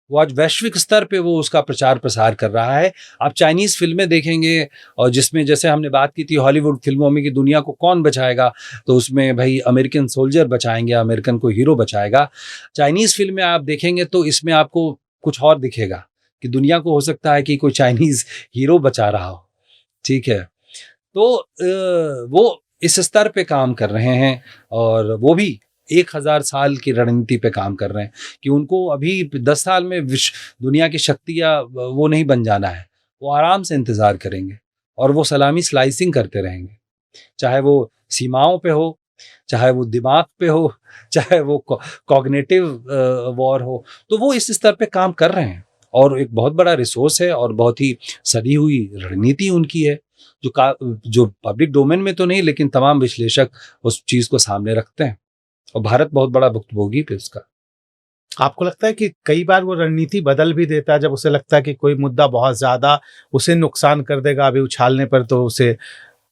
वो आज वैश्विक स्तर पे वो उसका प्रचार प्रसार कर रहा है। आप चाइनीज फिल्में देखेंगे, और जिसमें जैसे हमने बात की थी हॉलीवुड फिल्मों में कि दुनिया को कौन बचाएगा, तो उसमें भाई अमेरिकन सोल्जर बचाएंगे, अमेरिकन को हीरो बचाएगा। चाइनीज फिल्में आप देखेंगे तो इसमें आपको कुछ और दिखेगा, कि दुनिया को हो सकता है कि कोई चाइनीज हीरो बचा रहा हो। ठीक है, तो वो इस स्तर पे काम कर रहे हैं, और वो भी 1000 साल की रणनीति पे काम कर रहे हैं कि उनको अभी 10 साल में दुनिया की शक्ति या वो नहीं बन जाना है। वो आराम से इंतजार करेंगे और वो सलामी स्लाइसिंग करते रहेंगे, चाहे वो सीमाओं पे हो, चाहे वो दिमाग पे हो, चाहे वो कॉग्निटिव वॉर हो। तो वो इस स्तर पे काम कर रहे हैं, और एक बहुत बड़ा रिसोर्स है और बहुत ही सदी हुई रणनीति उनकी है, जो पब्लिक डोमेन में तो नहीं, लेकिन तमाम विश्लेषक उस चीज को सामने रखते हैं, और भारत बहुत बड़ा भुक्तभोगी पे उसका। आपको लगता है कि कई बार वो रणनीति बदल भी देता है, जब उसे लगता है कि कोई मुद्दा बहुत ज्यादा उसे नुकसान कर देगा अभी उछालने पर, तो उसे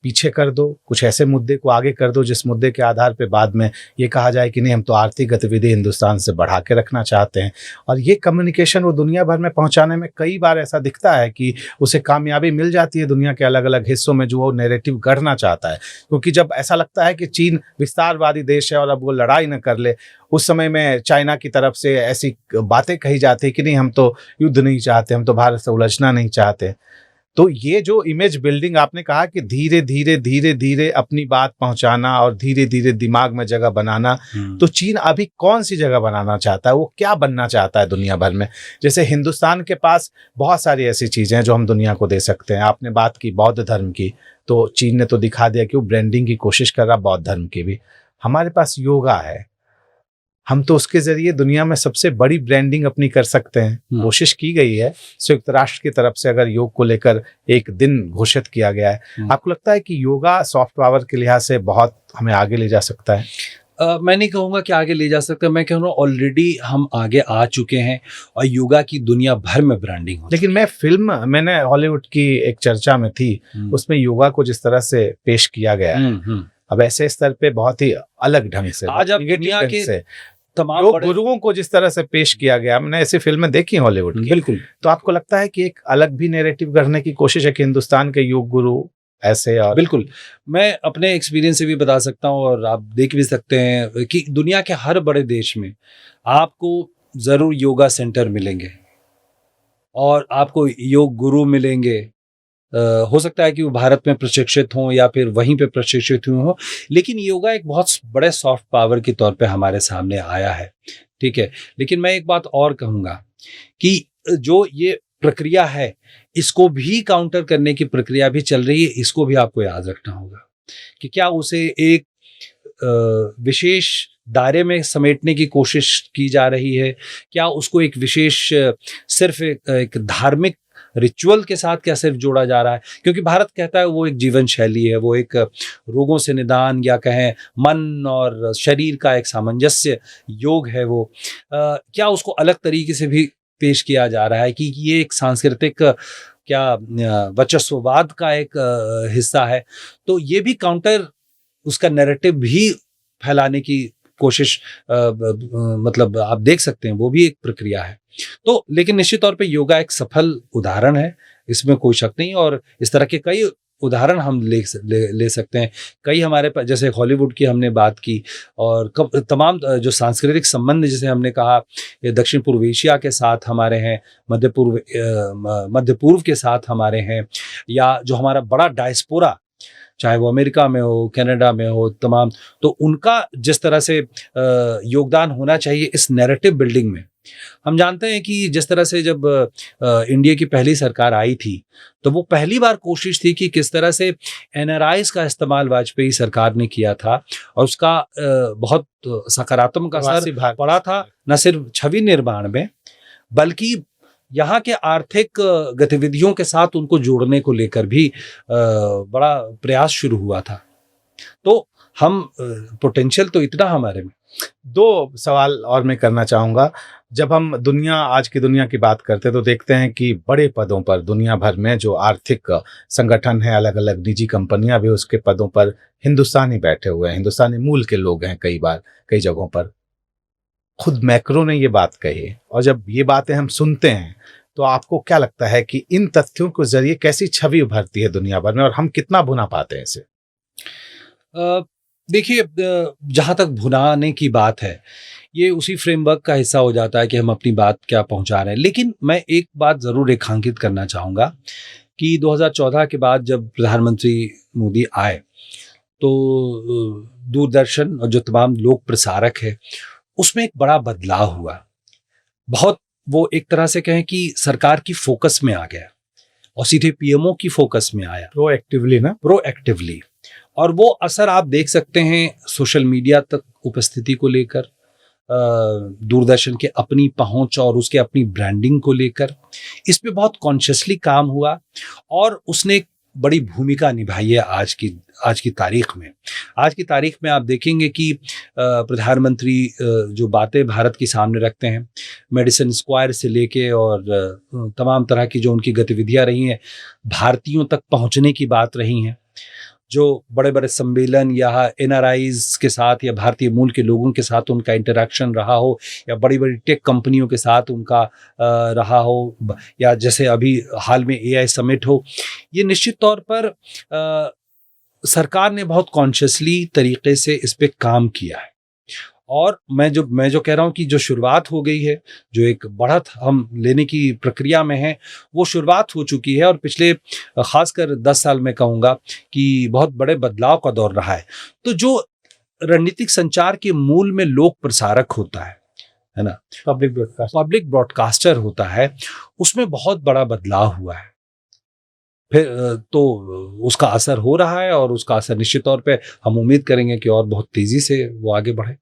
पीछे कर दो, कुछ ऐसे मुद्दे को आगे कर दो जिस मुद्दे के आधार पे बाद में ये कहा जाए कि नहीं, हम तो आर्थिक गतिविधि हिंदुस्तान से बढ़ा के रखना चाहते हैं। और ये कम्युनिकेशन वो दुनिया भर में पहुंचाने में कई बार ऐसा दिखता है कि उसे कामयाबी मिल जाती है दुनिया के अलग अलग हिस्सों में, जो वो नैरेटिव गढ़ना चाहता है। क्योंकि जब ऐसा लगता है कि चीन विस्तारवादी देश है और अब वो लड़ाई न कर ले, उस समय में चाइना की तरफ से ऐसी बातें कही जाती है कि नहीं, हम तो युद्ध नहीं चाहते, हम तो भारत से उलझना नहीं चाहते। तो ये जो इमेज बिल्डिंग आपने कहा कि धीरे धीरे धीरे धीरे अपनी बात पहुंचाना और धीरे धीरे दिमाग में जगह बनाना, तो चीन अभी कौन सी जगह बनाना चाहता है, वो क्या बनना चाहता है दुनिया भर में? जैसे हिंदुस्तान के पास बहुत सारी ऐसी चीजें हैं जो हम दुनिया को दे सकते हैं। आपने बात की बौद्ध धर्म की, तो चीन ने तो दिखा दिया कि वो ब्रांडिंग की कोशिश कर रहा बौद्ध धर्म की भी। हमारे पास योगा है, हम तो उसके जरिए दुनिया में सबसे बड़ी ब्रांडिंग अपनी कर सकते हैं। कोशिश की गई है संयुक्त राष्ट्र की तरफ से, अगर योग को लेकर एक दिन घोषित किया गया है। आपको लगता है कि योगा सॉफ्ट पावर के लिहाज से बहुत हमें आगे ले जा सकता है? मैं नहीं कहूँगा कि आगे ले जा सकता, मैं कहूँगा ऑलरेडी हम आगे आ चुके हैं और योगा की दुनिया भर में ब्रांडिंग हो। लेकिन मैंने हॉलीवुड की एक चर्चा में थी, उसमें योगा को जिस तरह से पेश किया गया है, अब ऐसे स्तर पे बहुत ही अलग ढंग से, आज आप दुनिया के तमाम योग गुरुओं को जिस तरह से पेश किया गया, हमने ऐसी फिल्में देखी हॉलीवुड की। बिल्कुल। तो आपको लगता है कि एक अलग भी नैरेटिव करने की कोशिश है कि हिंदुस्तान के योग गुरु ऐसे? और बिल्कुल, मैं अपने एक्सपीरियंस से भी बता सकता हूँ और आप देख भी सकते हैं कि दुनिया के हर बड़े देश में आपको जरूर योगा सेंटर मिलेंगे और आपको योग गुरु मिलेंगे। हो सकता है कि वो भारत में प्रशिक्षित हों या फिर वहीं पे प्रशिक्षित हुए हों, लेकिन योगा एक बहुत बड़े सॉफ्ट पावर के तौर पे हमारे सामने आया है। ठीक है, लेकिन मैं एक बात और कहूँगा कि जो ये प्रक्रिया है, इसको भी काउंटर करने की प्रक्रिया भी चल रही है। इसको भी आपको याद रखना होगा कि क्या उसे एक विशेष दायरे में समेटने की कोशिश की जा रही है, क्या उसको एक विशेष सिर्फ एक धार्मिक रिचुअल के साथ क्या सिर्फ जोड़ा जा रहा है? क्योंकि भारत कहता है वो एक जीवन शैली है, वो एक रोगों से निदान या कहें मन और शरीर का एक सामंजस्य योग है। वो क्या उसको अलग तरीके से भी पेश किया जा रहा है कि ये एक सांस्कृतिक क्या वर्चस्ववाद का एक हिस्सा है? तो ये भी काउंटर, उसका नैरेटिव भी फैलाने की कोशिश मतलब आप देख सकते हैं, वो भी एक प्रक्रिया है। तो लेकिन निश्चित तौर पे योगा एक सफल उदाहरण है, इसमें कोई शक नहीं। और इस तरह के कई उदाहरण हम ले सकते हैं। कई हमारे पास, जैसे हॉलीवुड की हमने बात की, और तमाम जो सांस्कृतिक संबंध जैसे हमने कहा, ये दक्षिण पूर्व एशिया के साथ हमारे हैं, मध्य पूर्व के साथ हमारे हैं, या जो हमारा बड़ा डायस्पोरा, चाहे वो अमेरिका में हो, कनाडा में हो, तमाम, तो उनका जिस तरह से योगदान होना चाहिए इस नैरेटिव बिल्डिंग में। हम जानते हैं कि जिस तरह से जब इंडिया की पहली सरकार आई थी, तो वो पहली बार कोशिश थी कि किस तरह से एनआरआईज का इस्तेमाल वाजपेयी सरकार ने किया था, और उसका बहुत सकारात्मक असर पड़ा था, न सिर्फ छवि निर्माण में बल्कि यहाँ के आर्थिक गतिविधियों के साथ उनको जोड़ने को लेकर भी बड़ा प्रयास शुरू हुआ था। तो हम पोटेंशियल तो इतना हमारे में। दो सवाल और मैं करना चाहूँगा। जब हम आज की दुनिया की बात करते हैं तो देखते हैं कि बड़े पदों पर दुनिया भर में जो आर्थिक संगठन है, अलग अलग निजी कंपनियां भी, उसके पदों पर हिंदुस्तानी बैठे हुए हैं, हिंदुस्तानी मूल के लोग हैं कई जगहों पर। खुद मैक्रो ने ये बात कही, और जब ये बातें हम सुनते हैं तो आपको क्या लगता है कि इन तथ्यों के जरिए कैसी छवि उभरती है दुनिया भर में, और हम कितना भुना पाते हैं इसे? देखिए, जहाँ तक भुनाने की बात है, ये उसी फ्रेमवर्क का हिस्सा हो जाता है कि हम अपनी बात क्या पहुंचा रहे हैं। लेकिन मैं एक बात जरूर रेखांकित करना चाहूँगा कि 2014 के बाद जब प्रधानमंत्री मोदी आए, तो दूरदर्शन और जो तमाम लोक प्रसारक है, उसमें एक बड़ा बदलाव हुआ। बहुत, वो एक तरह से कहें कि सरकार की फोकस में आ गया और सीधे पीएमओ की फोकस में आया, प्रोएक्टिवली। और वो असर आप देख सकते हैं सोशल मीडिया तक उपस्थिति को लेकर, दूरदर्शन के अपनी पहुंच और उसके अपनी ब्रांडिंग को लेकर, इस पे बहुत कॉन्शियसली काम हुआ और उसने एक बड़ी भूमिका निभाई है आज की तारीख में। आज की तारीख में आप देखेंगे कि प्रधानमंत्री जो बातें भारत के सामने रखते हैं, मेडिसन स्क्वायर से लेके और तमाम तरह की जो उनकी गतिविधियां रही हैं, भारतीयों तक पहुंचने की बात रही हैं, जो बड़े बड़े सम्मेलन या एनआरआईज के साथ या भारतीय मूल के लोगों के साथ उनका इंटरेक्शन रहा हो, या बड़ी बड़ी टेक कंपनियों के साथ उनका रहा हो, या जैसे अभी हाल में एआई समिट हो, ये निश्चित तौर पर सरकार ने बहुत कॉन्शियसली तरीके से इस पे काम किया है। और मैं जो कह रहा हूँ कि जो शुरुआत हो गई है, जो एक बढ़त हम लेने की प्रक्रिया में है, वो शुरुआत हो चुकी है और पिछले खासकर 10 साल में कहूँगा कि बहुत बड़े बदलाव का दौर रहा है। तो जो रणनीतिक संचार के मूल में लोक प्रसारक होता है ना, पब्लिक ब्रॉडकास्टर होता है, उसमें बहुत बड़ा बदलाव हुआ है। फिर तो उसका असर हो रहा है और उसका असर निश्चित तौर पे हम उम्मीद करेंगे कि और बहुत तेजी से वो आगे बढ़े।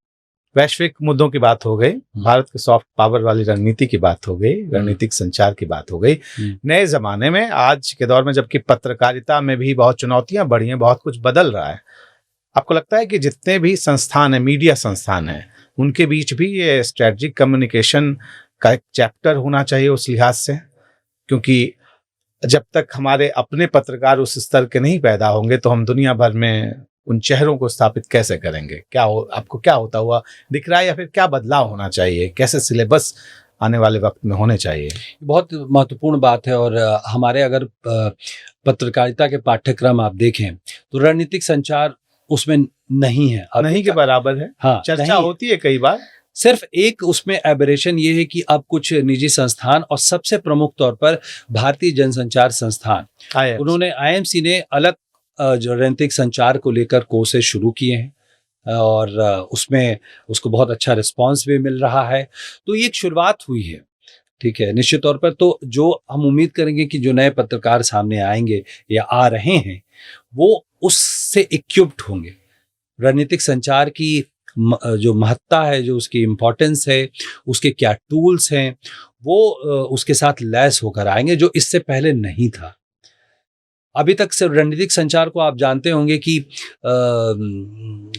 वैश्विक मुद्दों की बात हो गई, भारत के सॉफ्ट पावर वाली रणनीति की बात हो गई, रणनीतिक संचार की बात हो गई। नए जमाने में, आज के दौर में, जबकि पत्रकारिता में भी बहुत चुनौतियां बढ़ी हैं, बहुत कुछ बदल रहा है, आपको लगता है कि जितने भी संस्थान हैं, मीडिया संस्थान हैं, उनके बीच भी ये स्ट्रेटजिक कम्युनिकेशन का एक चैप्टर होना चाहिए उस लिहाज से? क्योंकि जब तक हमारे अपने पत्रकार उस स्तर के नहीं पैदा होंगे तो हम दुनिया भर में उन चेहरों को स्थापित कैसे करेंगे? आपको क्या होता हुआ दिख रहा है, या फिर क्या बदलाव होना चाहिए? कैसे सिलेबस आने वाले वक्त में होने चाहिए? बहुत महत्वपूर्ण बात है। और हमारे अगर पत्रकारिता के पाठ्यक्रम आप देखें तो रणनीतिक संचार उसमें नहीं है, नहीं के बराबर है। हाँ, चर्चा होती है कई बार। सिर्फ एक उसमें एबरेशन ये है कि अब कुछ निजी संस्थान और सबसे प्रमुख तौर पर भारतीय जनसंचार संस्थान, उन्होंने आईएमसी ने अलग जो रणनीतिक संचार को लेकर कोर्सेज शुरू किए हैं और उसमें उसको बहुत अच्छा रिस्पांस भी मिल रहा है। तो ये एक शुरुआत हुई है, ठीक है, निश्चित तौर पर। तो जो हम उम्मीद करेंगे कि जो नए पत्रकार सामने आएंगे या आ रहे हैं, वो उससे इक्विप्ड होंगे। रणनीतिक संचार की जो महत्ता है, जो उसकी इम्पोर्टेंस है, उसके क्या टूल्स हैं, वो उसके साथ लैस होकर आएंगे, जो इससे पहले नहीं था। अभी तक सिर्फ रणनीतिक संचार को आप जानते होंगे कि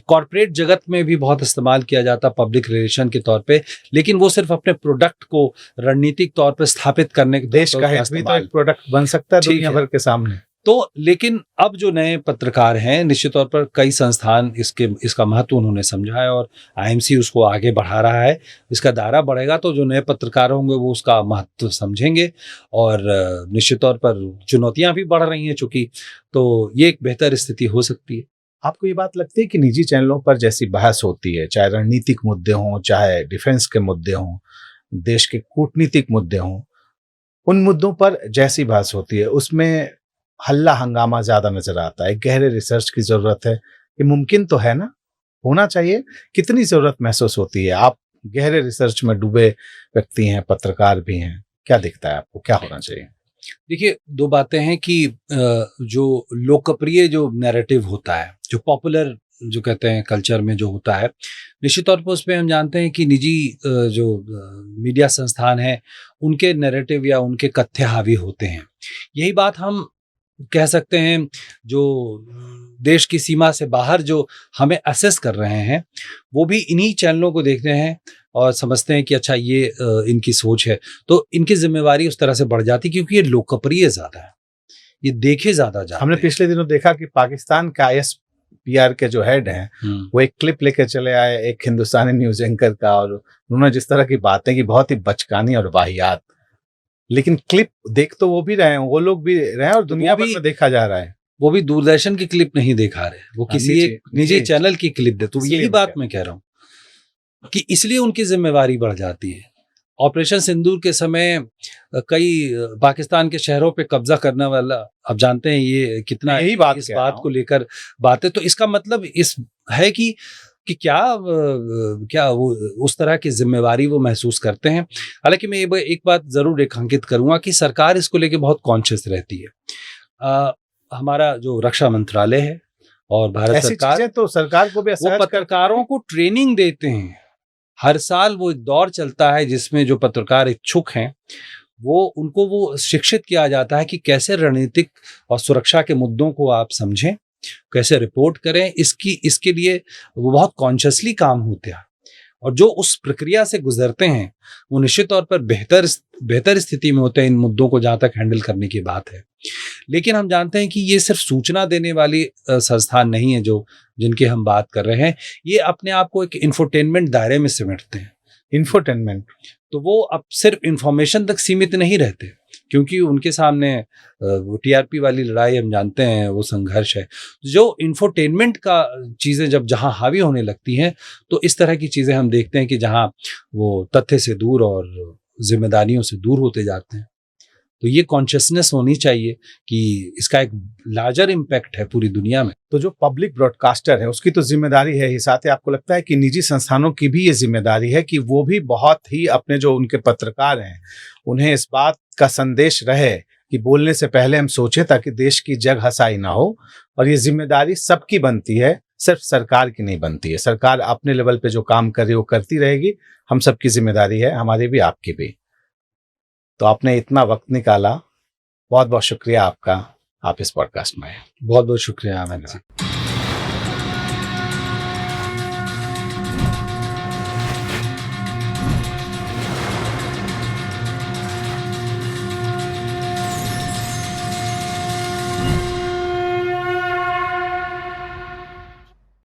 कॉर्पोरेट जगत में भी बहुत इस्तेमाल किया जाता पब्लिक रिलेशन के तौर पे, लेकिन वो सिर्फ अपने प्रोडक्ट को रणनीतिक तौर पे स्थापित करने के देश का हित भी तो एक प्रोडक्ट बन सकता है दुनिया भर के सामने। तो लेकिन अब जो नए पत्रकार हैं, निश्चित तौर पर कई संस्थान इसका महत्व उन्होंने समझा है और आईएमसी उसको आगे बढ़ा रहा है। इसका दायरा बढ़ेगा तो जो नए पत्रकार होंगे वो उसका महत्व समझेंगे और निश्चित तौर पर चुनौतियां भी बढ़ रही हैं चूंकि, तो ये एक बेहतर स्थिति हो सकती है। आपको ये बात लगती है कि निजी चैनलों पर जैसी बहस होती है, चाहे रणनीतिक मुद्दे हों, चाहे डिफेंस के मुद्दे हों, देश के कूटनीतिक मुद्दे हों, उन मुद्दों पर जैसी बहस होती है उसमें हल्ला हंगामा ज्यादा नजर आता है? गहरे रिसर्च की जरूरत है, ये मुमकिन तो है ना, होना चाहिए? कितनी जरूरत महसूस होती है? आप गहरे रिसर्च में डूबे व्यक्ति हैं, पत्रकार भी हैं, क्या दिखता है आपको, क्या होना चाहिए? देखिए, दो बातें हैं कि जो लोकप्रिय जो नैरेटिव होता है, जो पॉपुलर जो कहते हैं कल्चर में जो होता है, निश्चित तौर पर उसमें हम जानते हैं कि निजी जो मीडिया संस्थान हैं, उनके नैरेटिव या उनके कथ्य हावी होते हैं। यही बात हम कह सकते हैं जो देश की सीमा से बाहर जो हमें असेस कर रहे हैं, वो भी इन्हीं चैनलों को देखते हैं और समझते हैं कि अच्छा ये इनकी सोच है, तो इनकी जिम्मेवारी उस तरह से बढ़ जाती है क्योंकि ये लोकप्रिय ज्यादा है, ये देखे ज्यादा जाते हैं। हमने पिछले दिनों देखा कि पाकिस्तान का ISPR के जो हेड हैं, वो एक क्लिप लेकर चले आए एक हिंदुस्तानी न्यूज एंकर का, और उन्होंने जिस तरह की बातें की, बहुत ही बचकानी और वाहियात, लेकिन क्लिप देख तो वो भी रहे हैं, वो लोग भी रहे हैं और दुनिया भर में देखा जा रहा है। वो भी दूरदर्शन की क्लिप नहीं दिखा रहे, वो किसी एक निजी चैनल की क्लिप दे। तो यही बात मैं कह रहा हूँ कि इसलिए उनकी जिम्मेवारी बढ़ जाती है। ऑपरेशन सिंदूर के समय कई पाकिस्तान के शहरों पे कब्जा करने वाला, अब जानते हैं ये कितना इस बात को लेकर बात है। तो इसका मतलब इस है कि क्या वो उस तरह की जिम्मेवारी वो महसूस करते हैं। हालांकि मैं एक बात जरूर रेखांकित करूंगा कि सरकार इसको लेके बहुत कॉन्शियस रहती है। हमारा जो रक्षा मंत्रालय है और भारत सरकार, तो सरकार को भी वो पत्रकारों को ट्रेनिंग देते हैं। हर साल वो एक दौर चलता है जिसमें जो पत्रकार इच्छुक हैं उनको वो शिक्षित किया जाता है कि कैसे रणनीतिक और सुरक्षा के मुद्दों को आप समझें, कैसे रिपोर्ट करें। इसके लिए वो बहुत कॉन्शियसली काम होते हैं और जो उस प्रक्रिया से गुजरते हैं वो निश्चित तौर पर बेहतर स्थिति में होते हैं इन मुद्दों को जहां तक हैंडल करने की बात है। लेकिन हम जानते हैं कि ये सिर्फ सूचना देने वाली संस्थान नहीं है जिनकी हम बात कर रहे हैं। ये अपने आप को एक इंफोटेनमेंट दायरे में सिमटते हैं। इंफोटेनमेंट, तो वो अब सिर्फ इंफॉर्मेशन तक सीमित नहीं रहते, क्योंकि उनके सामने वो टीआरपी वाली लड़ाई हम जानते हैं, वो संघर्ष है। जो इंफोटेनमेंट का चीज़ें जब जहाँ हावी होने लगती हैं, तो इस तरह की चीज़ें हम देखते हैं कि जहाँ वो तथ्य से दूर और जिम्मेदारियों से दूर होते जाते हैं। तो ये कॉन्शियसनेस होनी चाहिए कि इसका एक लार्जर इम्पैक्ट है पूरी दुनिया में। तो जो पब्लिक ब्रॉडकास्टर है उसकी तो जिम्मेदारी है ही, साथ ही आपको लगता है कि निजी संस्थानों की भी ये जिम्मेदारी है कि वो भी बहुत ही अपने जो उनके पत्रकार हैं उन्हें इस बात का संदेश रहे कि बोलने से पहले हम सोचें, ताकि देश की जग हसाई ना हो। और ये जिम्मेदारी सबकी बनती है, सिर्फ सरकार की नहीं बनती है। सरकार अपने लेवल पे जो काम कर रही है वो करती रहेगी, हम सबकी जिम्मेदारी है, हमारी भी आपकी भी। तो आपने इतना वक्त निकाला, बहुत बहुत शुक्रिया आपका, आप इस पॉडकास्ट में आए। बहुत बहुत शुक्रिया आमिर जी।